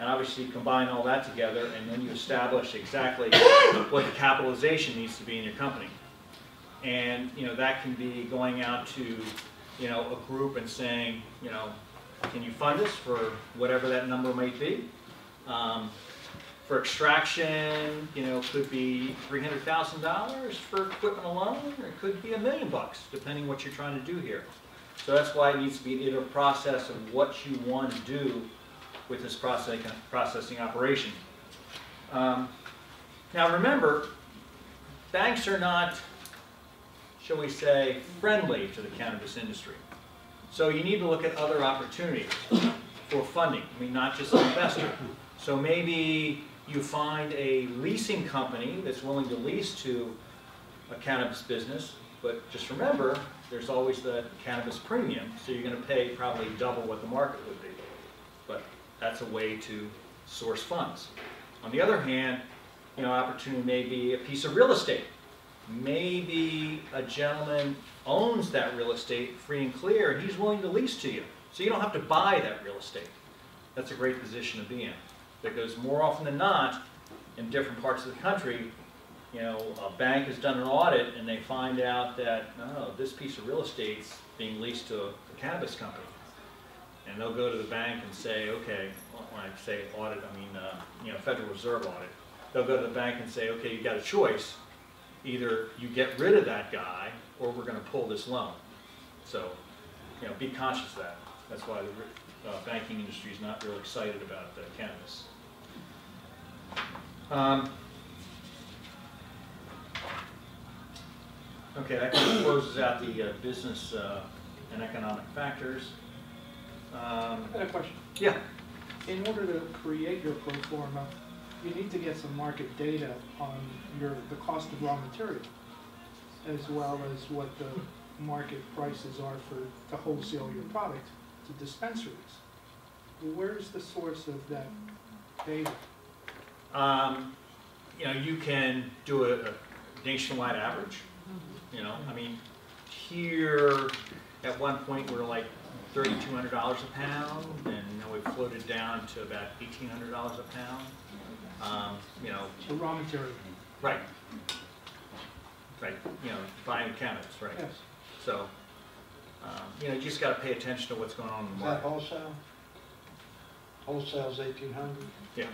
And obviously combine all that together, and then you establish exactly what the capitalization needs to be in your company. And you know, that can be going out to, you know, a group and saying, you know, can you fund us for whatever that number might be? For extraction, you know, could be $300,000 for equipment alone, or it could be $1 million, depending what you're trying to do here. So that's why it needs to be an iterative process of what you want to do with this processing operation. Now remember, banks are not shall we say, friendly to the cannabis industry. So you need to look at other opportunities for funding. I mean, not just an investor. So maybe you find a leasing company that's willing to lease to a cannabis business, but just remember, there's always the cannabis premium, so you're going to pay probably double what the market would be. But that's a way to source funds. On the other hand, opportunity may be a piece of real estate. Maybe a gentleman owns that real estate free and clear, and he's willing to lease to you. So you don't have to buy that real estate. That's a great position to be in. Because more often than not, in different parts of the country, a bank has done an audit and they find out that, oh, this piece of real estate's being leased to a cannabis company. And they'll go to the bank and say, okay, when I say audit, I mean, Federal Reserve audit. They'll go to the bank and say, okay, you got a choice. Either you get rid of that guy or we're going to pull this loan. So, be conscious of that. That's why the banking industry is not real excited about cannabis. Okay, that kind of closes out the business and economic factors. I got a question. Yeah. In order to create your pro forma, you need to get some market data on the cost of raw material, as well as what the market prices are to wholesale your product to dispensaries. Where's the source of that data? You can do a nationwide average. I mean, here at one point we were like $3,200 a pound, and now we've floated down to about $1,800 a pound. The raw material. Right. Right. Buying cannabis, right? Yes. So, you just got to pay attention to what's going on in the Is that market. wholesale? Wholesale's 1,800? Yeah.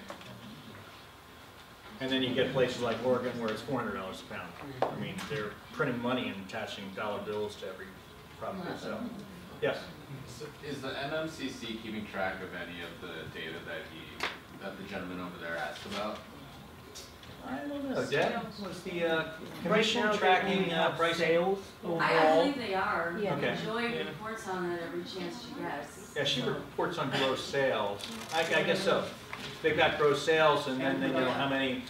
And then you get places like Oregon where it's $400 a pound. I mean, they're printing money and attaching dollar bills to every product they sell. Yes? So is the MMCC keeping track of any of the data that the gentleman over there asked about? I don't know. Deb, was the commission tracking price sales I overall? believe they are. Yeah. Okay. Joy reports on it every chance she gets. Yeah, she reports on gross sales. I guess so. They've got gross sales, and then they know how many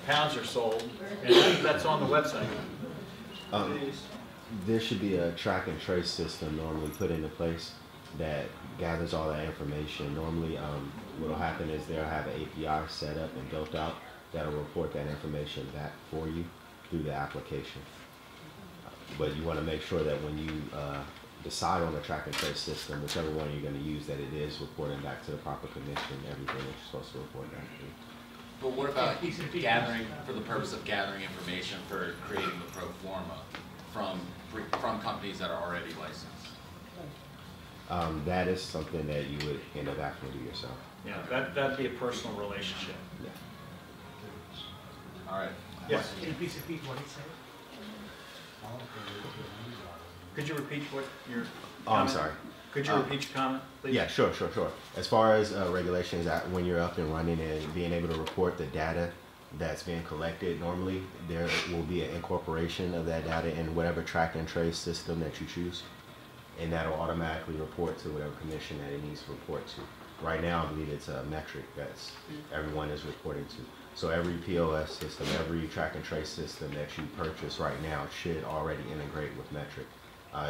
pounds are sold, and that's on the website. There should be a track and trace system normally put into place that gathers all that information. Normally, what will happen is they'll have an API set up and built out that'll report that information back for you through the application. But you want to make sure that when you decide on the track and trace system, whichever one you're going to use, that it is reporting back to the proper commission, everything that you're supposed to report back to. But what about gathering, for the purpose of gathering information for creating the pro forma from companies that are already licensed? That is something that you would end up having to do yourself. Yeah, that'd be a personal relationship. Yeah. All right. Yes? Can you please repeat what it said? Could you repeat what your Oh, I'm comment? sorry. Could you repeat your comment, please? Yeah, sure. As far as regulations, when you're up and running and being able to report the data that's being collected, normally there will be an incorporation of that data in whatever track and trace system that you choose, and that'll automatically report to whatever commission that it needs to report to. Right now, I believe it's a metric that's everyone is reporting to. So every POS system, every track and trace system that you purchase right now should already integrate with metric.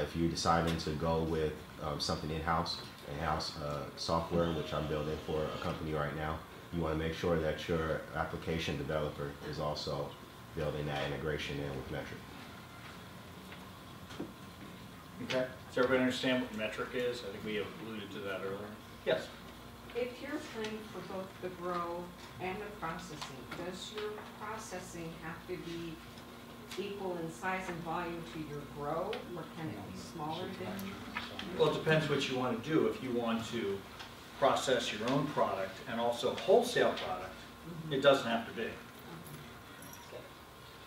If you're deciding to go with something in-house software, which I'm building for a company right now, you want to make sure that your application developer is also building that integration in with metric. Okay. Does everybody understand what metric is? I think we alluded to that earlier. Yes? If you're planning for both the grow and the processing, does your processing have to be equal in size and volume to your grow, or can it be smaller than? Well, it depends what you want to do. If you want to process your own product and also wholesale product, it doesn't have to be.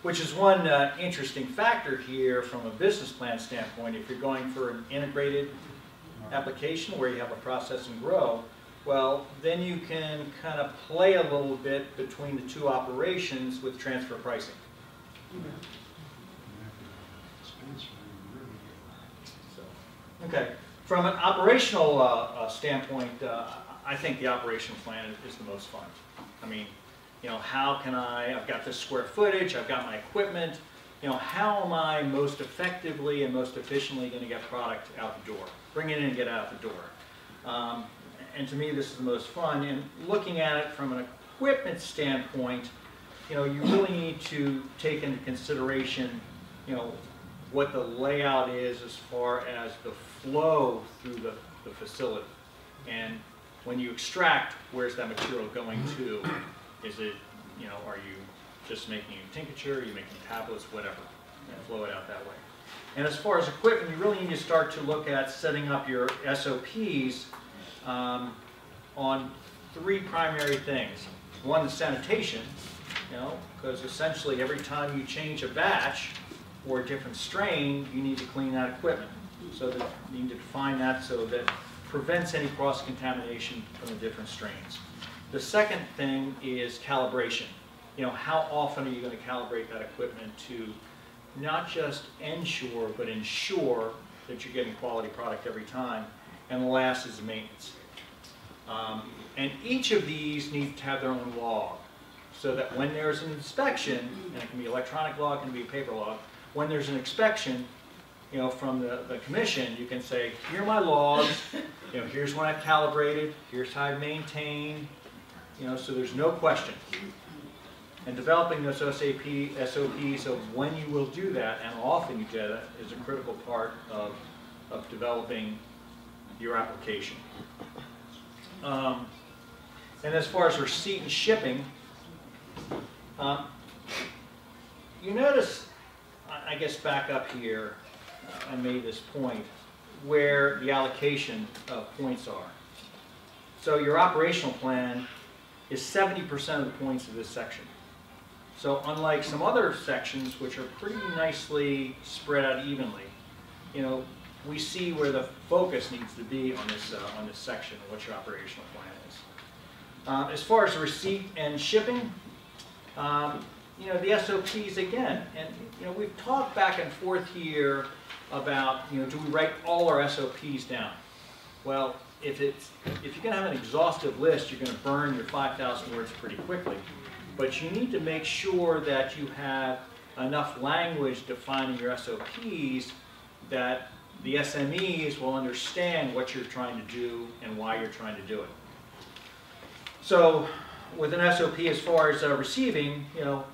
Which is one interesting factor here from a business plan standpoint. If you're going for an integrated application where you have a process and grow, well, then you can kind of play a little bit between the two operations with transfer pricing. Okay, from an operational standpoint, I think the operational plan is the most fun. I mean, you know, how can I've got this square footage, I've got my equipment, you know, how am I most effectively and most efficiently going to get product out the door, bring it in and get out the door. And to me, this is the most fun. And looking at it from an equipment standpoint, you know, you really need to take into consideration, you know, what the layout is as far as the flow through the facility. And when you extract, where's that material going to? Is it, you know, are you just making a tincture, are you making tablets, whatever, and flow it out that way. And as far as equipment, you really need to start to look at setting up your SOPs on three primary things. One is sanitation, you know, because essentially every time you change a batch or a different strain, you need to clean that equipment. So that you need to define that so that prevents any cross-contamination from the different strains. The second thing is calibration. You know, how often are you going to calibrate that equipment to not just ensure, but ensure that you're getting quality product every time. And the last is maintenance. And each of these needs to have their own log, so that when there's an inspection, and it can be electronic log, it can be paper log, when there's an inspection, you know, from the commission, you can say, here are my logs, you know, here's when I've calibrated, here's how I've maintained, you know, so there's no question. And developing those SOPs of when you will do that and how often you do that is a critical part of developing your application. And as far as receipt and shipping, you notice, I guess back up here, I made this point, where the allocation of points are. So your operational plan is 70% of the points of this section. So unlike some other sections, which are pretty nicely spread out evenly, you know, we see where the focus needs to be on this section of what your operational plan is. As far as receipt and shipping, you know, the SOPs again, and you know, we've talked back and forth here about, you know, do we write all our SOPs down? Well, if you're going to have an exhaustive list, you're going to burn your 5,000 words pretty quickly. But you need to make sure that you have enough language defining your SOPs that the SMEs will understand what you're trying to do and why you're trying to do it. So with an SOP as far as receiving, you know,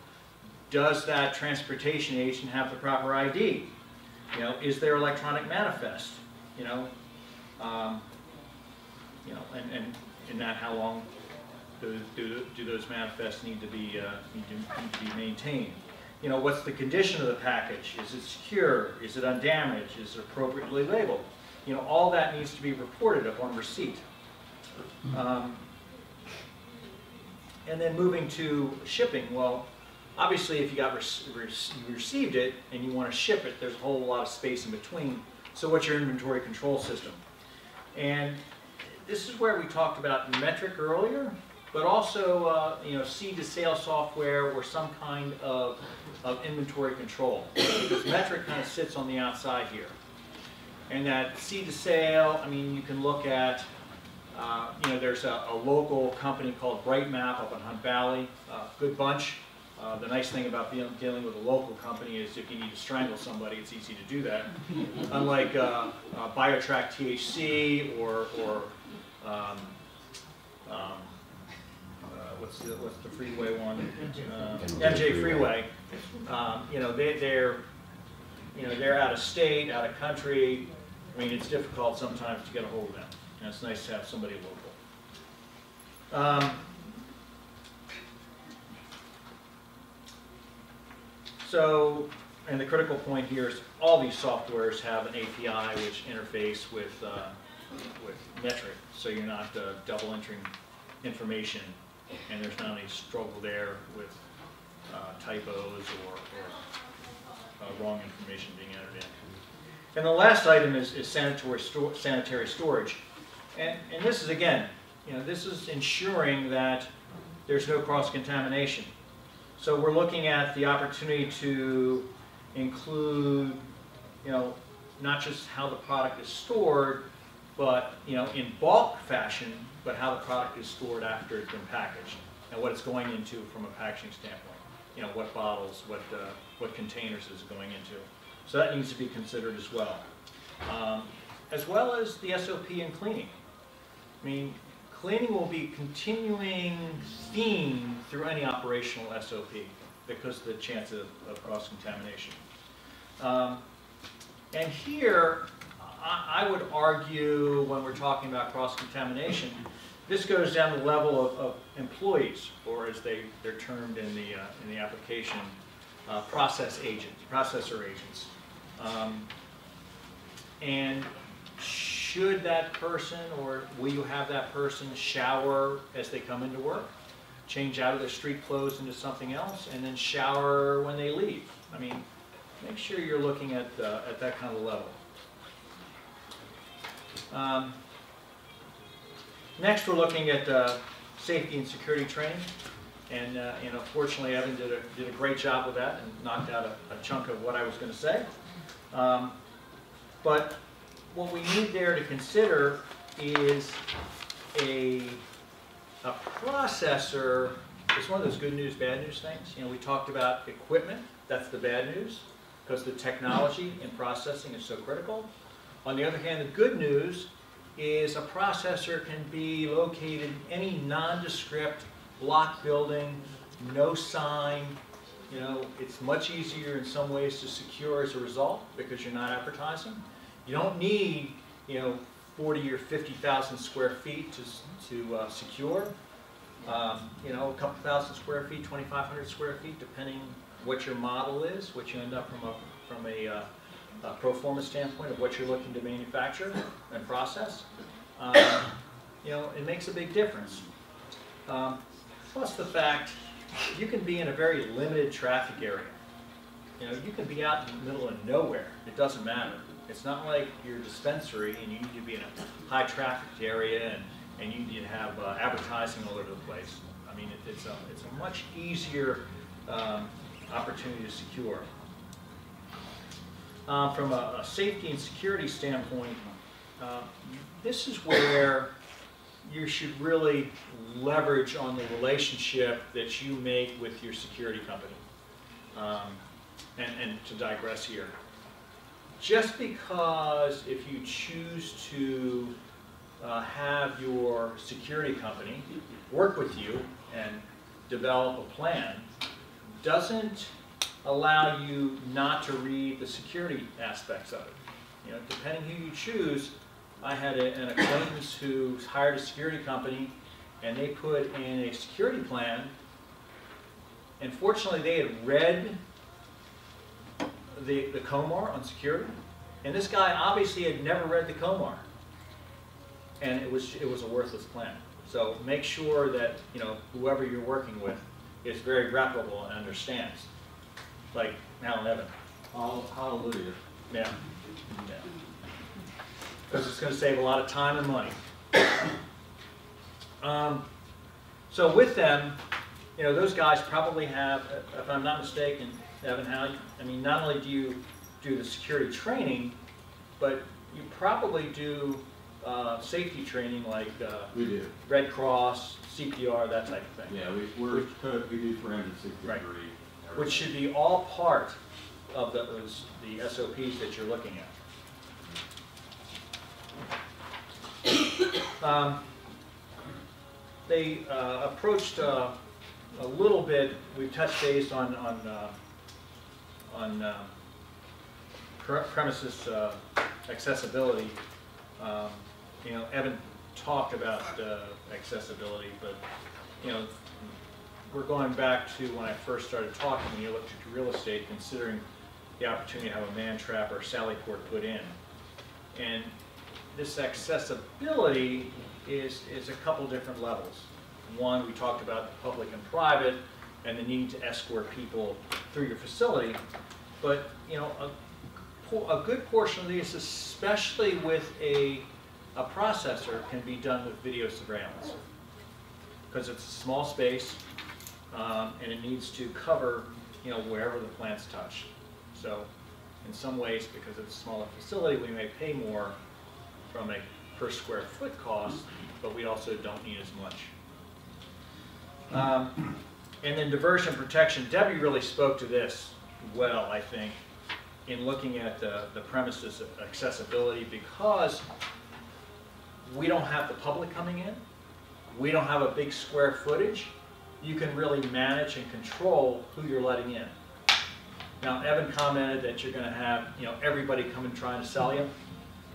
does that transportation agent have the proper ID? You know, is there electronic manifest? You know, and in that, how long do those manifests need to be maintained? You know, what's the condition of the package? Is it secure? Is it undamaged? Is it appropriately labeled? You know, all that needs to be reported upon receipt. And then moving to shipping, well, obviously if you received it and you want to ship it, there's a whole lot of space in between. So what's your inventory control system? And this is where we talked about metric earlier, but also you know, seed to sale software or some kind of inventory control. Because metric kind of sits on the outside here. And that seed to sale, I mean, you can look at, you know, there's a local company called Brightmap up in Hunt Valley, good bunch. The nice thing about dealing with a local company is if you need to strangle somebody, it's easy to do that. Unlike BioTrack THC or what's the freeway one? MJ Freeway. You know, they're out of state, out of country. I mean, it's difficult sometimes to get a hold of them. And it's nice to have somebody local. So, and the critical point here is all these softwares have an API which interface with metric, so you're not double entering information, and there's not any struggle there with typos or wrong information being entered in. And the last item is sanitary storage, and this is again, you know, this is ensuring that there's no cross-contamination. So we're looking at the opportunity to include not just how the product is stored, but, in bulk fashion, but how the product is stored after it's been packaged and what it's going into from a packaging standpoint. What bottles, what containers is it going into. So that needs to be considered as well. As well as the SOP in cleaning. I mean, cleaning will be continuing theme through any operational SOP because of the chance of cross-contamination. And here, I would argue when we're talking about cross-contamination, this goes down the level of employees, or as they're termed in the application, processor agents. And should that person, or will you have that person shower as they come into work, change out of their street clothes into something else, and then shower when they leave? I mean, make sure you're looking at that kind of level. Next, we're looking at safety and security training, and unfortunately, Evan did a great job with that and knocked out a chunk of what I was going to say. But what we need there to consider is a processor. It's one of those good news, bad news things. We talked about equipment. That's the bad news, because the technology in processing is so critical. On the other hand, the good news is a processor can be located in any nondescript block building, no sign. It's much easier in some ways to secure as a result because you're not advertising. You don't need 40 or 50,000 square feet to secure. A couple thousand square feet, 2,500 square feet, depending what your model is, what you end up from a pro forma standpoint of what you're looking to manufacture and process. It makes a big difference. Plus the fact you can be in a very limited traffic area. You can be out in the middle of nowhere. It doesn't matter. It's not like your dispensary and you need to be in a high trafficked area and you need to have advertising all over the place. I mean, it's a much easier opportunity to secure. From a safety and security standpoint, this is where you should really leverage on the relationship that you make with your security company. And to digress here, just because if you choose to have your security company work with you and develop a plan, doesn't allow you not to read the security aspects of it. Depending who you choose, I had an acquaintance who hired a security company and they put in a security plan, and fortunately they had read the COMAR on security, and this guy obviously had never read the COMAR, and it was a worthless plan. So make sure that whoever you're working with is very reputable and understands. Like Alan Evan. Hallelujah. Yeah. Because it's going to save a lot of time and money. So with them, those guys probably have, if I'm not mistaken, Evan, not only do you do the security training, but you probably do safety training like we do. Red Cross, CPR, that type of thing. Yeah, we do forensic degree. Right. Which should be all part of the SOPs that you're looking at. They approached a little bit. We touched base on premises accessibility. Evan talked about accessibility, but we're going back to when I first started talking. When you looked at real estate, considering the opportunity to have a man trap or sally port put in, and this accessibility is a couple different levels. One, we talked about the public and private, and the need to escort people through your facility. But a good portion of these, especially with a processor, can be done with video surveillance because it's a small space and it needs to cover wherever the plant's touch. So In some ways, because it's a smaller facility, we may pay more from a per square foot cost, but we also don't need as much. And then diversion protection, Debbie really spoke to this well, I think, in looking at the premises accessibility, because we don't have the public coming in, we don't have a big square footage, you can really manage and control who you're letting in. Now, Evan commented that you're going to have, everybody come and trying to sell you.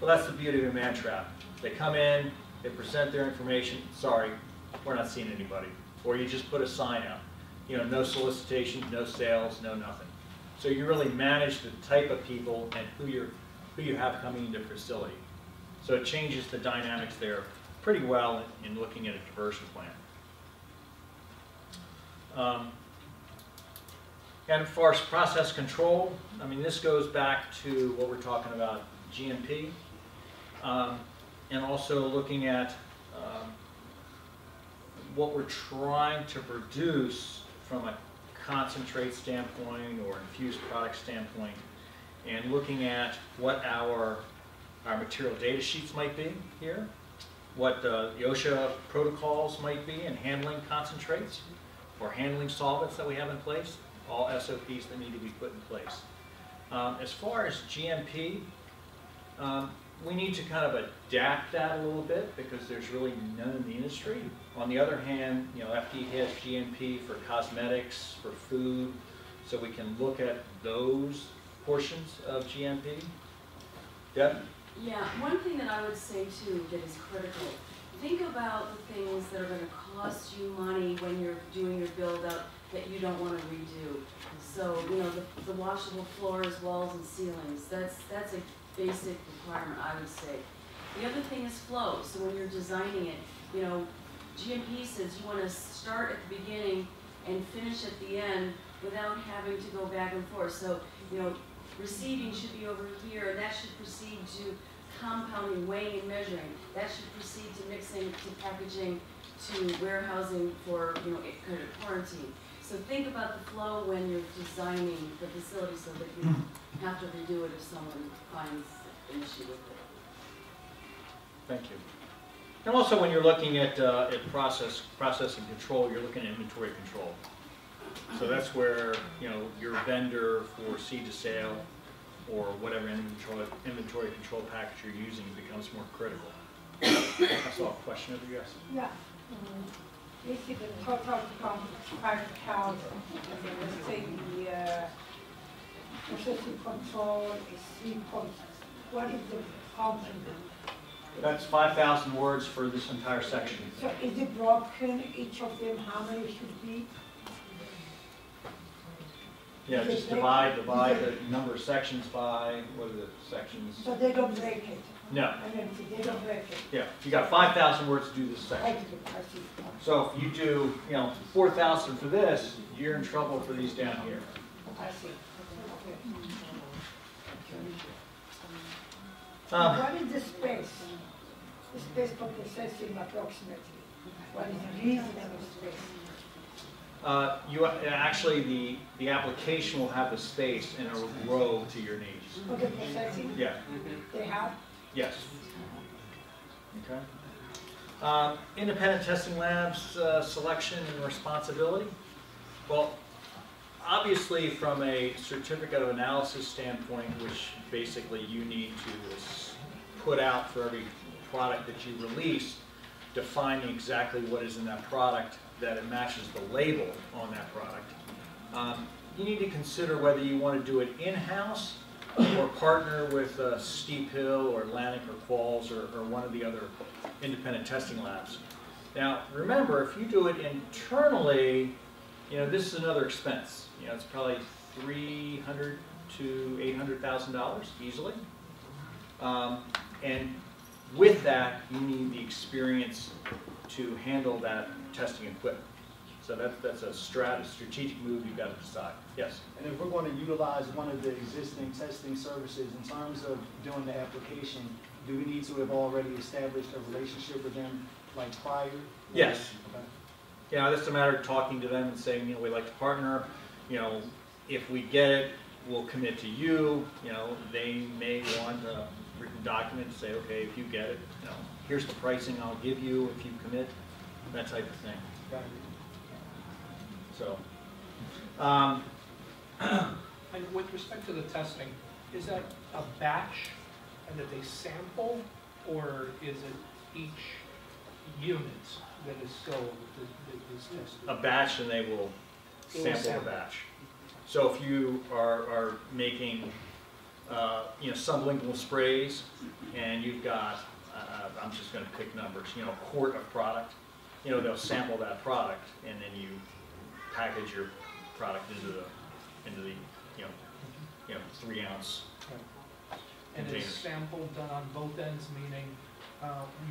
Well, that's the beauty of a man trap. They come in, they present their information, sorry, we're not seeing anybody. Or you just put a sign out. No solicitation, no sales, no nothing. So you really manage the type of people and who you have coming into your facility. So it changes the dynamics there pretty well in looking at a diversion plan. And as far as process control, I mean, this goes back to what we're talking about, GMP, and also looking at what we're trying to produce from a concentrate standpoint or infused product standpoint, and looking at what our material data sheets might be here, what the OSHA protocols might be in handling concentrates or handling solvents that we have in place, all SOPs that need to be put in place. As far as GMP, we need to kind of adapt that a little bit because there's really none in the industry. On the other hand, FDA has GMP for cosmetics, for food, so we can look at those portions of GMP. Deb? Yeah, one thing that I would say too that is critical, think about the things that are going to cost you money when you're doing your build out that you don't want to redo. So, the washable floors, walls, and ceilings, that's a basic requirement, I would say. The other thing is flow. So when you're designing it, GMP says you want to start at the beginning and finish at the end without having to go back and forth. So, receiving should be over here, and that should proceed to compounding, weighing, and measuring. That should proceed to mixing, to packaging, to warehousing for, kind of quarantine. So think about the flow when you're designing the facility so that you have to redo it if someone finds an issue with it. Thank you. And also when you're looking at process and control, you're looking at inventory control. So that's where, your vendor for seed to sale or whatever inventory control package you're using becomes more critical. I saw a question over here. Yeah. Basically, the total contract count, let's say the processing control is 3 points. What is the counting? That's 5,000 words for this entire section. So is it broken, each of them, how many should be? Yeah, just divide the number of sections by, what are the sections? So they don't break it? No. I mean, they don't break it? Yeah, you got 5,000 words to do this section. I see. So if you do, 4,000 for this, you're in trouble for these down here. I see. Okay. What is the space? The space for processing approximately? What is reasonable space? Actually, the application will have the space in a row to your needs. For the processing? Yeah. They have? Yes. Okay. Independent testing labs, selection and responsibility. Well, obviously from a certificate of analysis standpoint, which basically you need to put out for every product that you release, defining exactly what is in that product, that it matches the label on that product. You need to consider whether you want to do it in-house or partner with Steep Hill or Atlantic or Qualls or one of the other independent testing labs. Now, remember, if you do it internally, this is another expense. It's probably $300,000 to $800,000 easily. And with that, you need the experience to handle that testing equipment. So that's a strategic move you've got to decide. Yes? And if we're going to utilize one of the existing testing services in terms of doing the application, do we need to have already established a relationship with them like prior? Yes. Okay. Yeah, it's a matter of talking to them and saying, we'd like to partner. If we get it, will commit to you, they may want a written document to say, okay, if you get it, here's the pricing I'll give you if you commit, that type of thing. So, And with respect to the testing, is that a batch and that they sample, or is it each unit that is sold that is tested? a batch, and they will sample the batch. So if you are making, sublingual sprays, and you've got, I'm just going to pick numbers, a quart of product, they'll sample that product, and then you package your product into the 3-ounce And is containers. sample done on both ends, meaning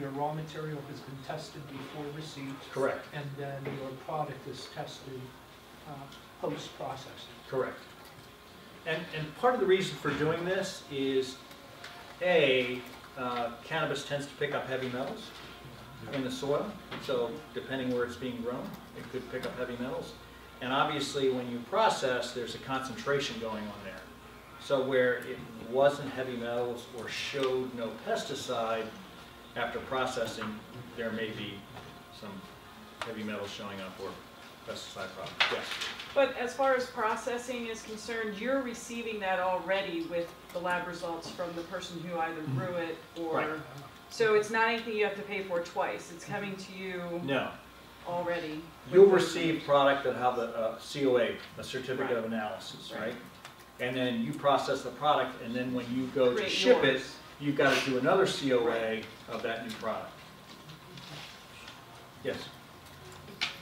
your raw material has been tested before receipt? Correct. And then your product is tested post-processing? Correct. And part of the reason for doing this is, A, cannabis tends to pick up heavy metals in the soil, so depending where it's being grown, it could pick up heavy metals. And obviously, when you process, there's a concentration going on there. So where it wasn't heavy metals or showed no pesticide, after processing, there may be some heavy metals showing up or pesticide product. Yes? But as far as processing is concerned, you're receiving that already with the lab results from the person who either grew it or... Right. So it's not anything you have to pay for twice. It's coming to you No. already. You'll receive product that have a COA, a certificate of analysis, right? And then you process the product, and then when you go to Create ship it, yours. you've got to do another COA of that new product. Yes?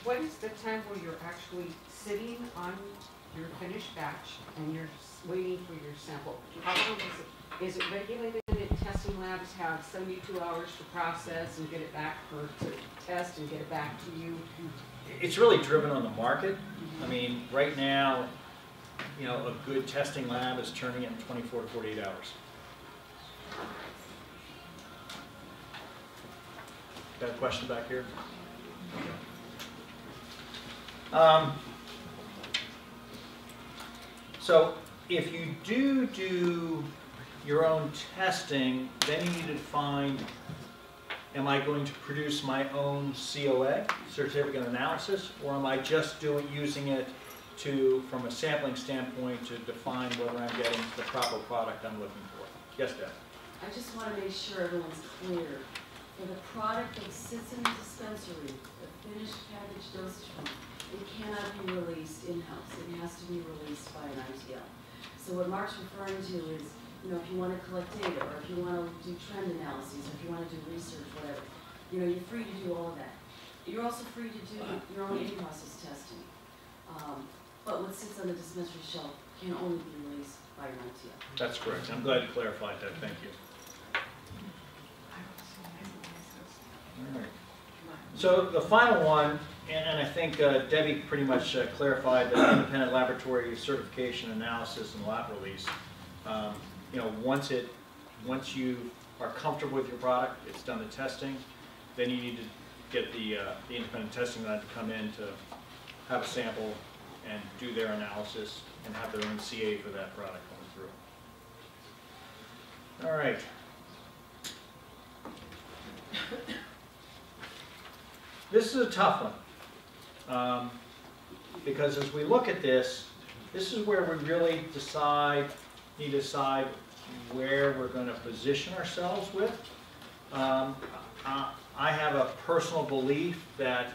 What is the time where you're actually sitting on your finished batch and you're waiting for your sample? How long is it? Is it regulated that testing labs have 72 hours to process and get it back to test and get it back to you? It's really driven on the market. I mean, right now, a good testing lab is turning it in 24 to 48 hours. Got a question back here? So if you do your own testing, then you need to find, am I going to produce my own COA, certificate of analysis, or am I just using it from a sampling standpoint to define whether I'm getting the proper product I'm looking for? Yes, Deb? I just want to make sure everyone's clear. For the product that sits in the dispensary, the finished packaged dosage form, it cannot be released in-house. It has to be released by an ITL. So what Mark's referring to is, if you want to collect data, or if you want to do trend analyses, or if you want to do research, whatever, you're free to do all of that. You're also free to do your own in-process testing. But what sits on the dispensary shelf can only be released by an ITL. That's correct. I'm glad you clarified that. Thank you. All right. So the final one, and I think Debbie pretty much clarified the independent laboratory certification analysis and lot release. Once you are comfortable with your product, it's done the testing, then you need to get the independent testing lab to come in to have a sample and do their analysis and have their own CA for that product coming through. All right. This is a tough one, because as we look at this is where we really need to decide where we're going to position ourselves with. I have a personal belief that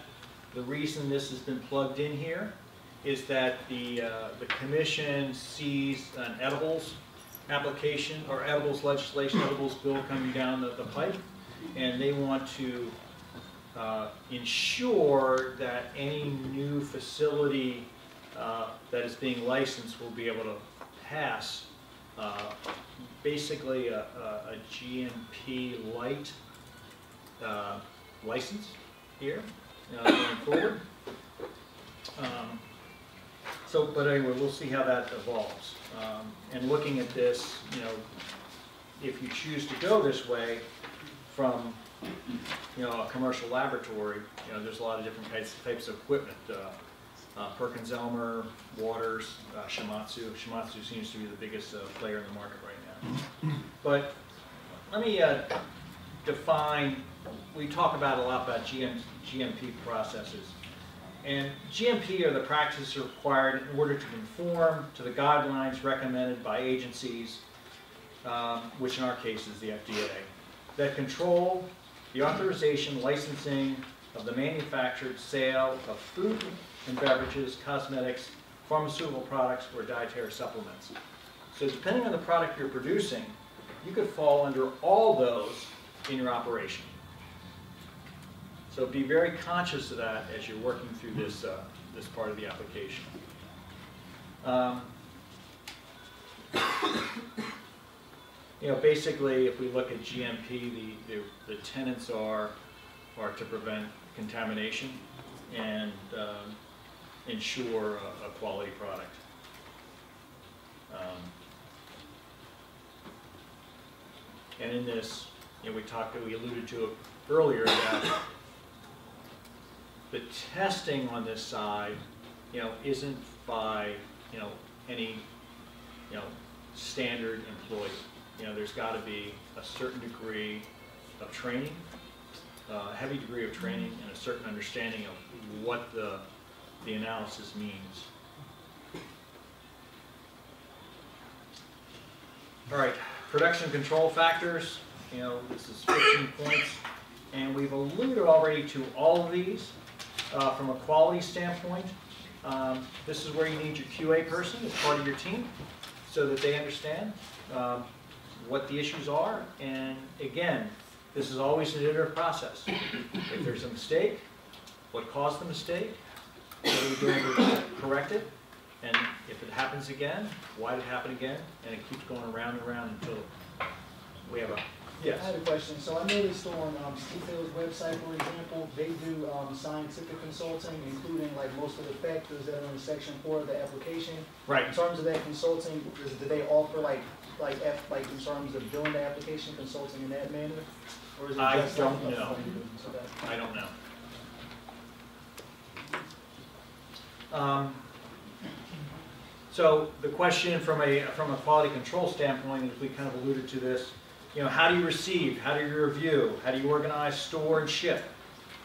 the reason this has been plugged in here is that the commission sees an edibles application or edibles legislation, edibles bill coming down the pipe, and they want to ensure that any new facility that is being licensed will be able to pass basically a GMP light license here going forward. But anyway, we'll see how that evolves. And looking at this, if you choose to go this way from a commercial laboratory, there's a lot of different types of equipment. Perkins-Elmer, Waters, Shimatsu. Shimatsu seems to be the biggest player in the market right now. But let me define, we talk about a lot about GMP processes. And GMP are the practices required in order to conform to the guidelines recommended by agencies, which in our case is the FDA, that control the authorization, licensing of the manufactured sale of food and beverages, cosmetics, pharmaceutical products, or dietary supplements. So depending on the product you're producing, you could fall under all those in your operation. So be very conscious of that as you're working through this, this part of the application. You know, basically, if we look at GMP, the tenets are to prevent contamination and ensure a quality product. And in this, you know, we alluded to it earlier that the testing on this side, you know, isn't by, you know, any, you know, standard employee. You know, there's got to be a certain degree of training, a heavy degree of training, and a certain understanding of what the analysis means. All right, production control factors. You know, this is 15 points, and we've alluded already to all of these from a quality standpoint. This is where you need your QA person as part of your team so that they understand what the issues are. And again, this is always an iterative process. If there's a mistake, what caused the mistake? What are we doing to correct it? And if it happens again, why did it happen again? And it keeps going around and around until we have a, yes? I had a question. So I noticed on Steel's website, for example, they do scientific consulting, including like most of the factors that are in section 4 of the application. Right. In terms of that consulting, do they offer like in terms of doing the application consulting in that manner? Or is it I just don't like know. I don't know. So the question from a quality control standpoint, as we kind of alluded to this, you know, how do you receive? How do you review? How do you organize, store, and ship?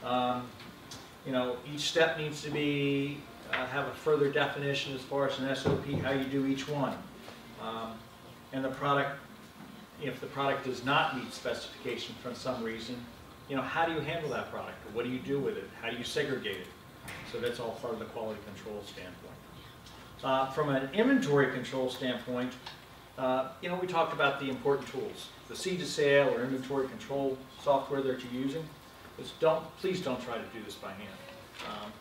You know, each step needs to be have a further definition as far as an SOP, how you do each one. And the product, if the product does not meet specification for some reason, you know, how do you handle that product? Or what do you do with it? How do you segregate it? So that's all part of the quality control standpoint. From an inventory control standpoint, you know, we talked about the important tools. The seed to sale or inventory control software that you're using, please don't try to do this by hand.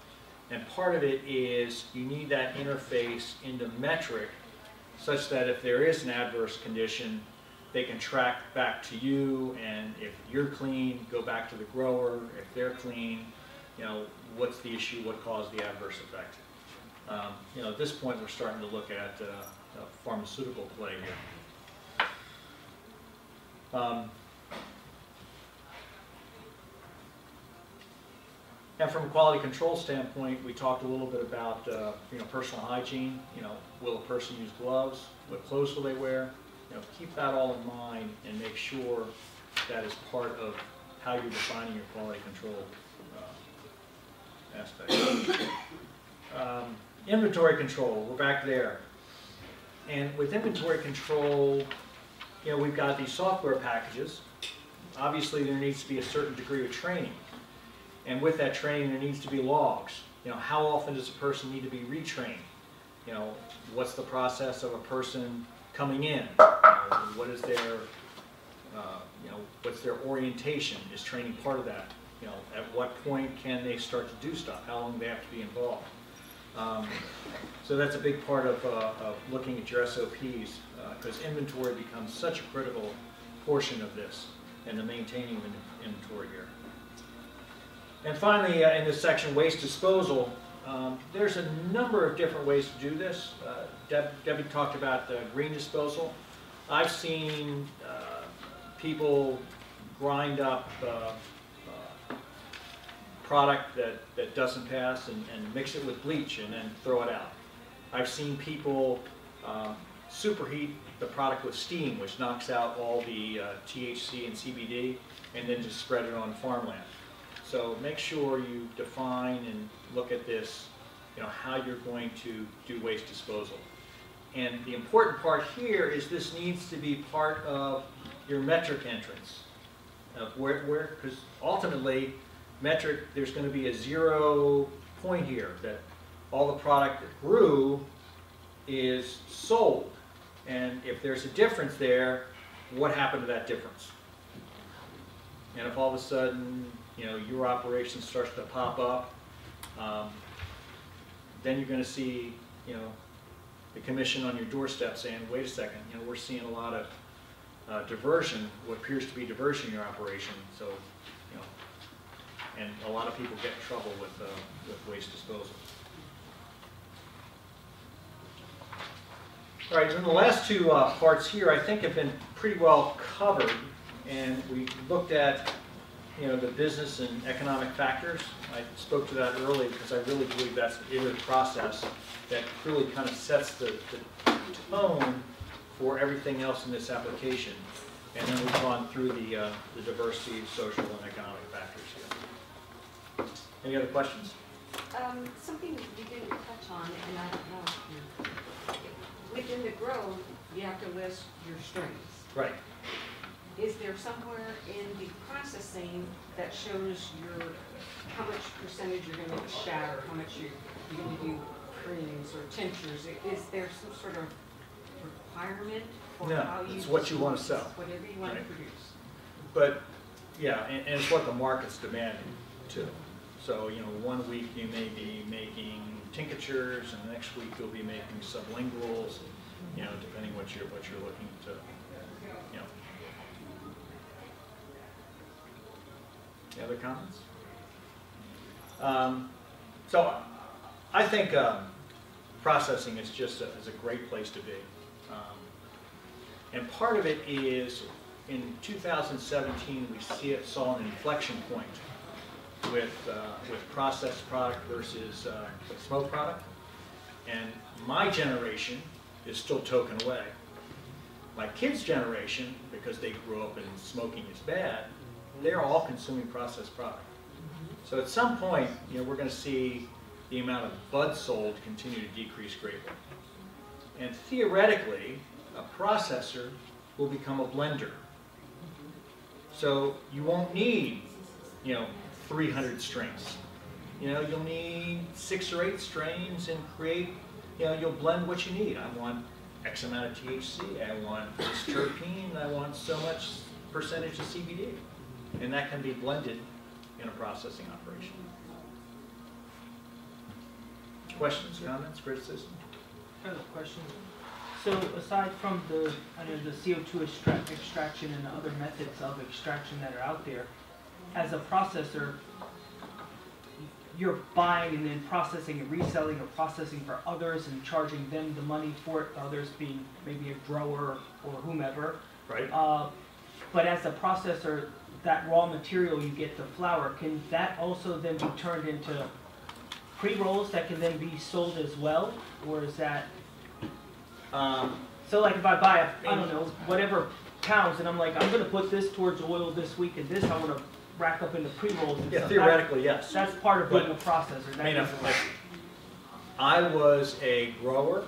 And part of it is you need that interface into metric such that if there is an adverse condition, they can track back to you, and if you're clean, go back to the grower. If they're clean, you know, what's the issue, what caused the adverse effect. You know, at this point, we're starting to look at a pharmaceutical play here. And from a quality control standpoint, we talked a little bit about you know, personal hygiene. You know, will a person use gloves? What clothes will they wear? You know, keep that all in mind and make sure that is part of how you're defining your quality control aspect. Inventory control, we're back there. And with inventory control, you know, we've got these software packages. Obviously, there needs to be a certain degree of training. And with that training, there needs to be logs. You know, how often does a person need to be retrained? You know, what's the process of a person coming in? What is their, you know, what's their orientation? Is training part of that? You know, at what point can they start to do stuff? How long do they have to be involved? So that's a big part of looking at your SOPs, because inventory becomes such a critical portion of this and the maintaining of inventory here. And finally, in this section, waste disposal, there's a number of different ways to do this. Debbie talked about green disposal. I've seen people grind up product that doesn't pass and mix it with bleach and then throw it out. I've seen people superheat the product with steam, which knocks out all the THC and CBD, and then just spread it on farmland. So make sure you define and look at this, how you're going to do waste disposal. And the important part here is this needs to be part of your metric entrance. Of because ultimately, metric, there's going to be a 0 point here that all the product that grew is sold. And if there's a difference there, what happened to that difference? And if all of a sudden, your operation starts to pop up, then you're going to see, the commission on your doorstep saying, wait a second, we're seeing a lot of diversion, what appears to be diversion in your operation. So, and a lot of people get in trouble with waste disposal. All right, then the last two parts here I think have been pretty well covered, and we looked at the business and economic factors. I spoke to that earlier because I really believe that's an iterative process that really kind of sets the tone for everything else in this application. And then we've gone through the diversity, social, and economic factors here. Any other questions? Something you didn't touch on, and I don't know if you, within the grow, you have to list your strains. Right. Is there somewhere in the processing that shows how much percentage you're going to shatter, how much you're going to do creams or tinctures? Is there some sort of requirement for how you? It's what you want to sell. Whatever you want to produce. But yeah, and it's what the market's demanding too. So 1 week you may be making tinctures, and the next week you'll be making sublinguals. Depending what you're looking to. Any other comments? So I think processing is just is a great place to be. And part of it is in 2017 we saw an inflection point with processed product versus smoked product. And my generation is still token away. My kids' generation, because they grew up and smoking is bad, they're all consuming processed product. So at some point, we're going to see the amount of bud sold continue to decrease greatly. And theoretically, a processor will become a blender. So you won't need, 300 strains. You'll need 6 or 8 strains and create, you'll blend what you need. I want X amount of THC, I want this terpene, I want so much percentage of CBD. And that can be blended in a processing operation. Questions, comments, criticism? I have a question. So aside from the CO2 extraction and other methods of extraction that are out there, as a processor, you're buying and then processing and reselling or processing for others and charging them the money for it, others being maybe a grower or whomever. Right. But as a processor, that raw material you get, the flour, can that also then be turned into pre-rolls that can then be sold as well? Or is that... so like if I buy, I don't know, whatever pounds, and I'm like, I'm going to put this towards oil this week and this I want to rack up into pre-rolls and stuff. Theoretically, yes. That's part of being a processor. If I was a grower,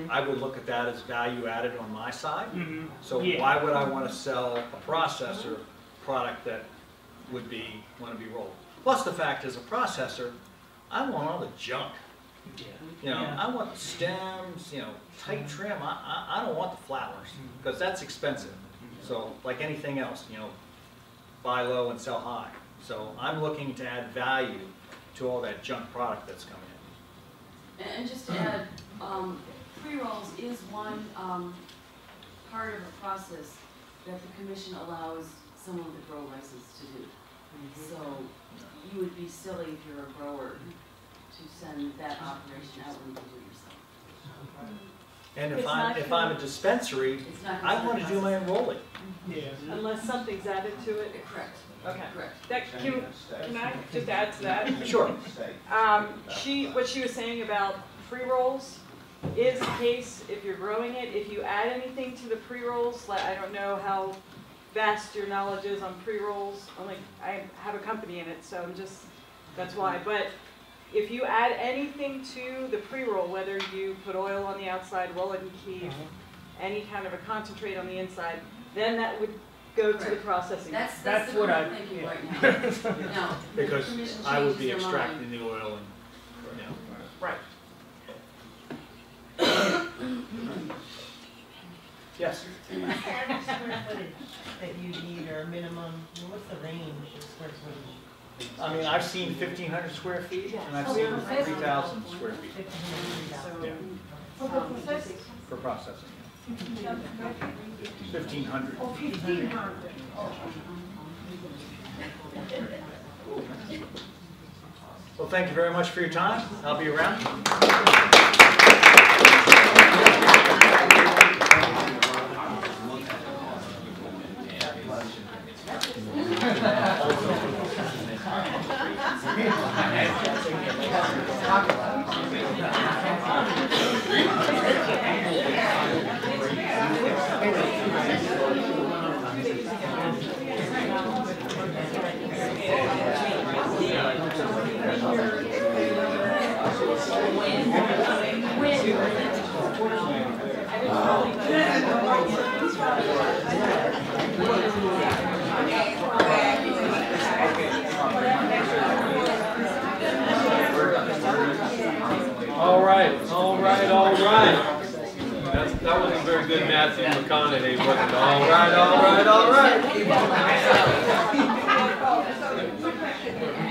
I would look at that as value added on my side. So why would I want to sell a processor product that would want to be rolled? Plus the fact as a processor, I want all the junk. I want the stems, tight trim. I don't want the flowers because that's expensive. So like anything else, buy low and sell high. So I'm looking to add value to all that junk product that's coming in. And just to add, pre-rolls is one part of a process that the commission allows someone with a grow license to do. So you would be silly if you're a grower to send that operation out when you do it yourself. And It's not if I'm a dispensary, I want to do my enrolling. Unless something's added to it. Correct. Okay. Correct. Can I just add to that? Sure. What she was saying about pre-rolls is the case if you're growing it. If you add anything to the pre-rolls, like, I don't know how vast your knowledge is on pre-rolls. I have a company in it, so that's why. But if you add anything to the pre-roll, whether you put oil on the outside, roll it and keep, any kind of a concentrate on the inside, then that would go to the processing. That's what I'm thinking right now. No, Because the commission I would changes be their extracting mind. the oil and, Right. Yes. What's the average square footage that you need, or minimum, what's the range of square footage? I mean, I've seen 1,500 square feet, and I've seen 3,000 square feet. Yeah. For processing. 1,500. Oh, 1,500. Well, thank you very much for your time. I'll be around. That wasn't very good Matthew McConaughey, was it? All right, all right, all right.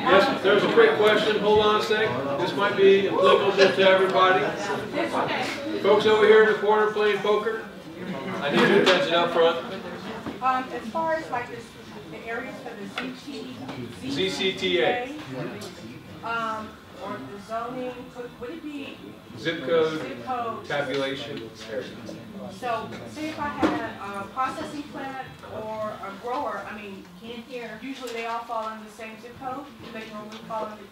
Yes, there's a quick question. Hold on a sec. This might be applicable to everybody. Folks over here in the corner playing poker, I need your attention up front. As far as like this, the areas for the ZCTA. Or the zoning, would it be? Zip code, Zip code. tabulation. So, say if I had a processing plant or a grower, I mean, usually they all fall under the same zip code. Do they normally fall under,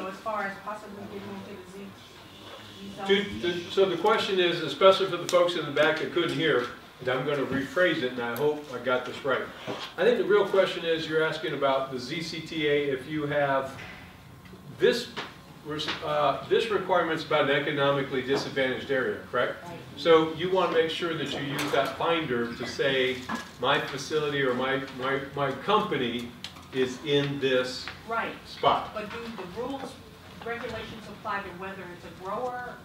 as far as possibly getting into the Z? So the question is, especially for the folks in the back that couldn't hear, and I'm going to rephrase it, and I hope I got this right. I think the real question is, you're asking about the ZCTA if you have this requirement's about an economically disadvantaged area, correct? Right. So you want to make sure that you use that finder to say, my facility or my company is in this spot. But do the rules, regulations apply to whether it's a grower?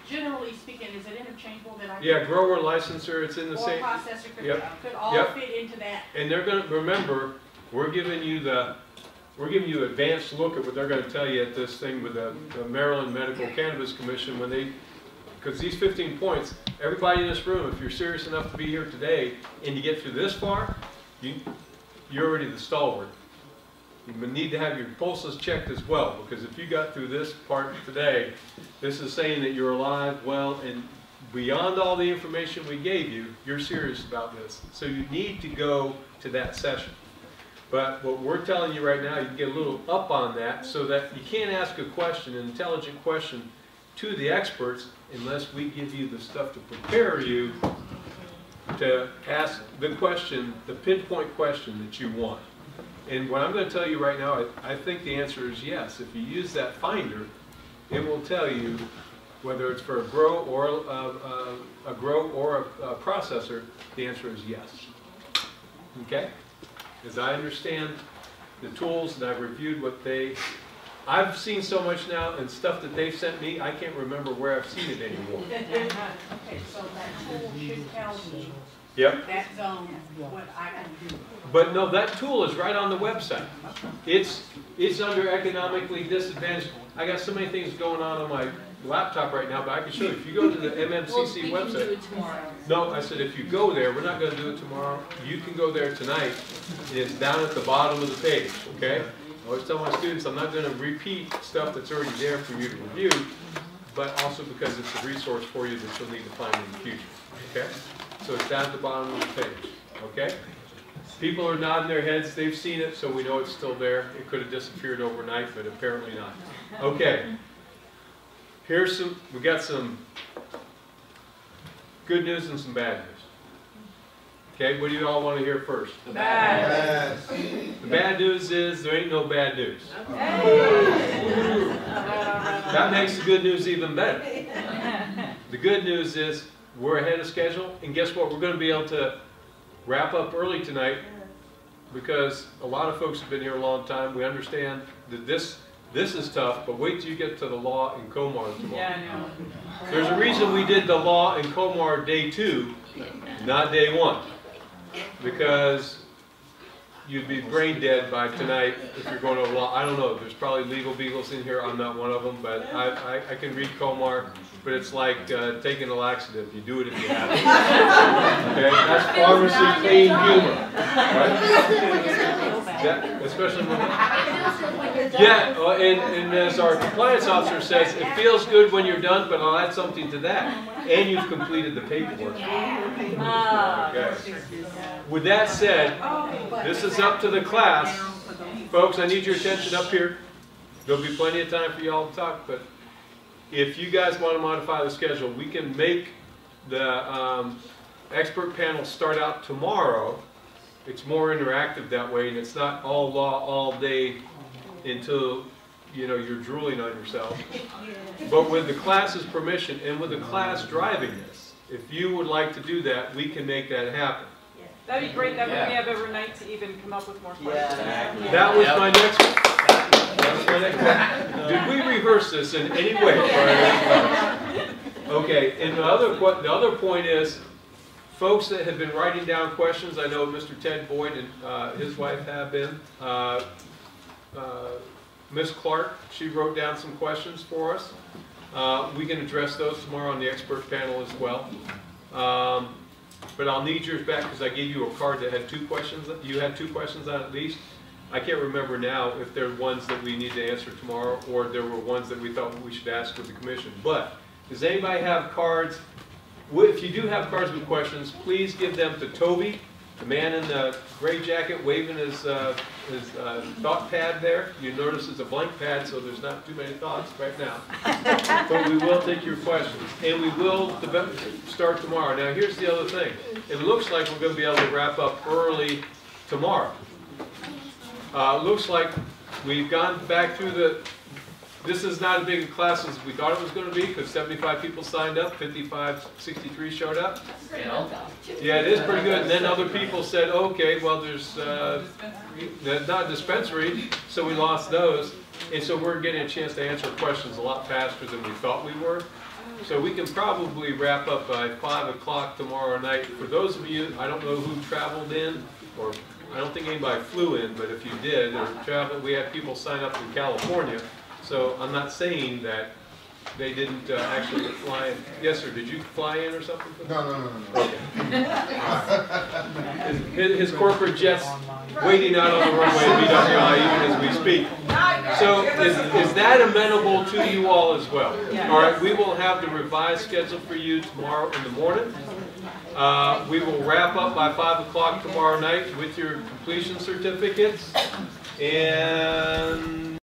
Generally speaking, is it interchangeable that Yeah, grower, licensor, it's in the same. Or processor could all fit into that. And they're going to, remember, we're giving you advanced look at what they're going to tell you at this thing with the Maryland Medical Cannabis Commission when because these 15 points, everybody in this room, if you're serious enough to be here today and you get through this far, you're already the stalwart. You need to have your pulses checked as well, because if you got through this part today, this is saying that you're alive, well, and beyond all the information we gave you, you're serious about this. So you need to go to that session. But what we're telling you right now, you can get a little up on that so that you can't ask a question, an intelligent question, to the experts unless we give you the stuff to prepare you to ask the question, the pinpoint question that you want. And what I'm going to tell you right now, I think the answer is yes. If you use that finder, it will tell you whether it's for a grow or a processor. The answer is yes. Okay? As I understand the tools and I've reviewed what I've seen so much now and stuff that they've sent me, I can't remember where I've seen it anymore. Okay, so that tool should tell me that zone what I can do. But no, that tool is right on the website. It's under economically disadvantaged. I got so many things going on my laptop right now, but I can show you. If you go to the MMCC website. Can do it tomorrow. No, I said if you go there, we're not going to do it tomorrow. You can go there tonight. It's down at the bottom of the page, okay? I always tell my students I'm not going to repeat stuff that's already there for you to review, but also because it's a resource for you that you'll need to find in the future, okay? So it's down at the bottom of the page, okay? People are nodding their heads, they've seen it, so we know it's still there. It could have disappeared overnight, but apparently not. Okay, we got some good news and some bad news. Okay, what do you all want to hear first? The bad. The bad news is there ain't no bad news. That makes the good news even better. The good news is we're ahead of schedule, and guess what? We're going to be able to wrap up early tonight because a lot of folks have been here a long time. We understand that this is tough, but wait till you get to the law in Comar tomorrow. Yeah, I know. There's a reason we did the law in Comar day 2, not day 1. Because you'd be brain dead by tonight if you're going over law. I don't know. There's probably legal beagles in here. I'm not one of them, but I can read Comar. But it's like taking a laxative. You do it if you have it. Okay, that's pharmacy clean humor, right? Yeah, especially when. Yeah, and as our compliance officer says, it feels good when you're done, but I'll add something to that. And you've completed the paperwork. Okay. With that said, this is up to the class. Folks, I need your attention up here. There'll be plenty of time for you all to talk, but if you guys want to modify the schedule, we can make the expert panel start out tomorrow. It's more interactive that way, and it's not all law all day until you're drooling on yourself. But with the class's permission and with the class driving this, if you would like to do that, we can make that happen. That'd be great. That way we have overnight to even come up with more questions. That was my next one. Did we rehearse this in any way? Okay, and the other point is, folks that have been writing down questions, I know Mr. Ted Boyd and his wife have been. Miss Clark, she wrote down some questions for us. We can address those tomorrow on the expert panel as well. But I'll need yours back because I gave you a card that had 2 questions. You had 2 questions on at least. I can't remember now if there are ones that we need to answer tomorrow or there were ones that we thought we should ask with the commission. But does anybody have cards? If you do have cards with questions, please give them to Toby, the man in the gray jacket waving his thought pad there. You notice it's a blank pad, so there's not too many thoughts right now. But we will take your questions, and we will start tomorrow. Now, here's the other thing. It looks like we're going to be able to wrap up early tomorrow. It looks like we've gone back through this is not as big a class as we thought it was going to be because 75 people signed up, 63 showed up. Yeah, it is pretty good. And then other people said, okay, well, there's not a dispensary, so we lost those. And so we're getting a chance to answer questions a lot faster than we thought we were. So we can probably wrap up by 5 o'clock tomorrow night. For those of you, I don't know who traveled in, or I don't think anybody flew in, but if you did, or traveled, we had people sign up in California. So I'm not saying that they didn't actually fly in. Yes, sir. Did you fly in or something? No. Okay. His corporate jet's waiting out on the runway at BWI even as we speak. So is that amenable to you all as well? All right. We will have the revised schedule for you tomorrow in the morning. We will wrap up by 5 o'clock tomorrow night with your completion certificates. And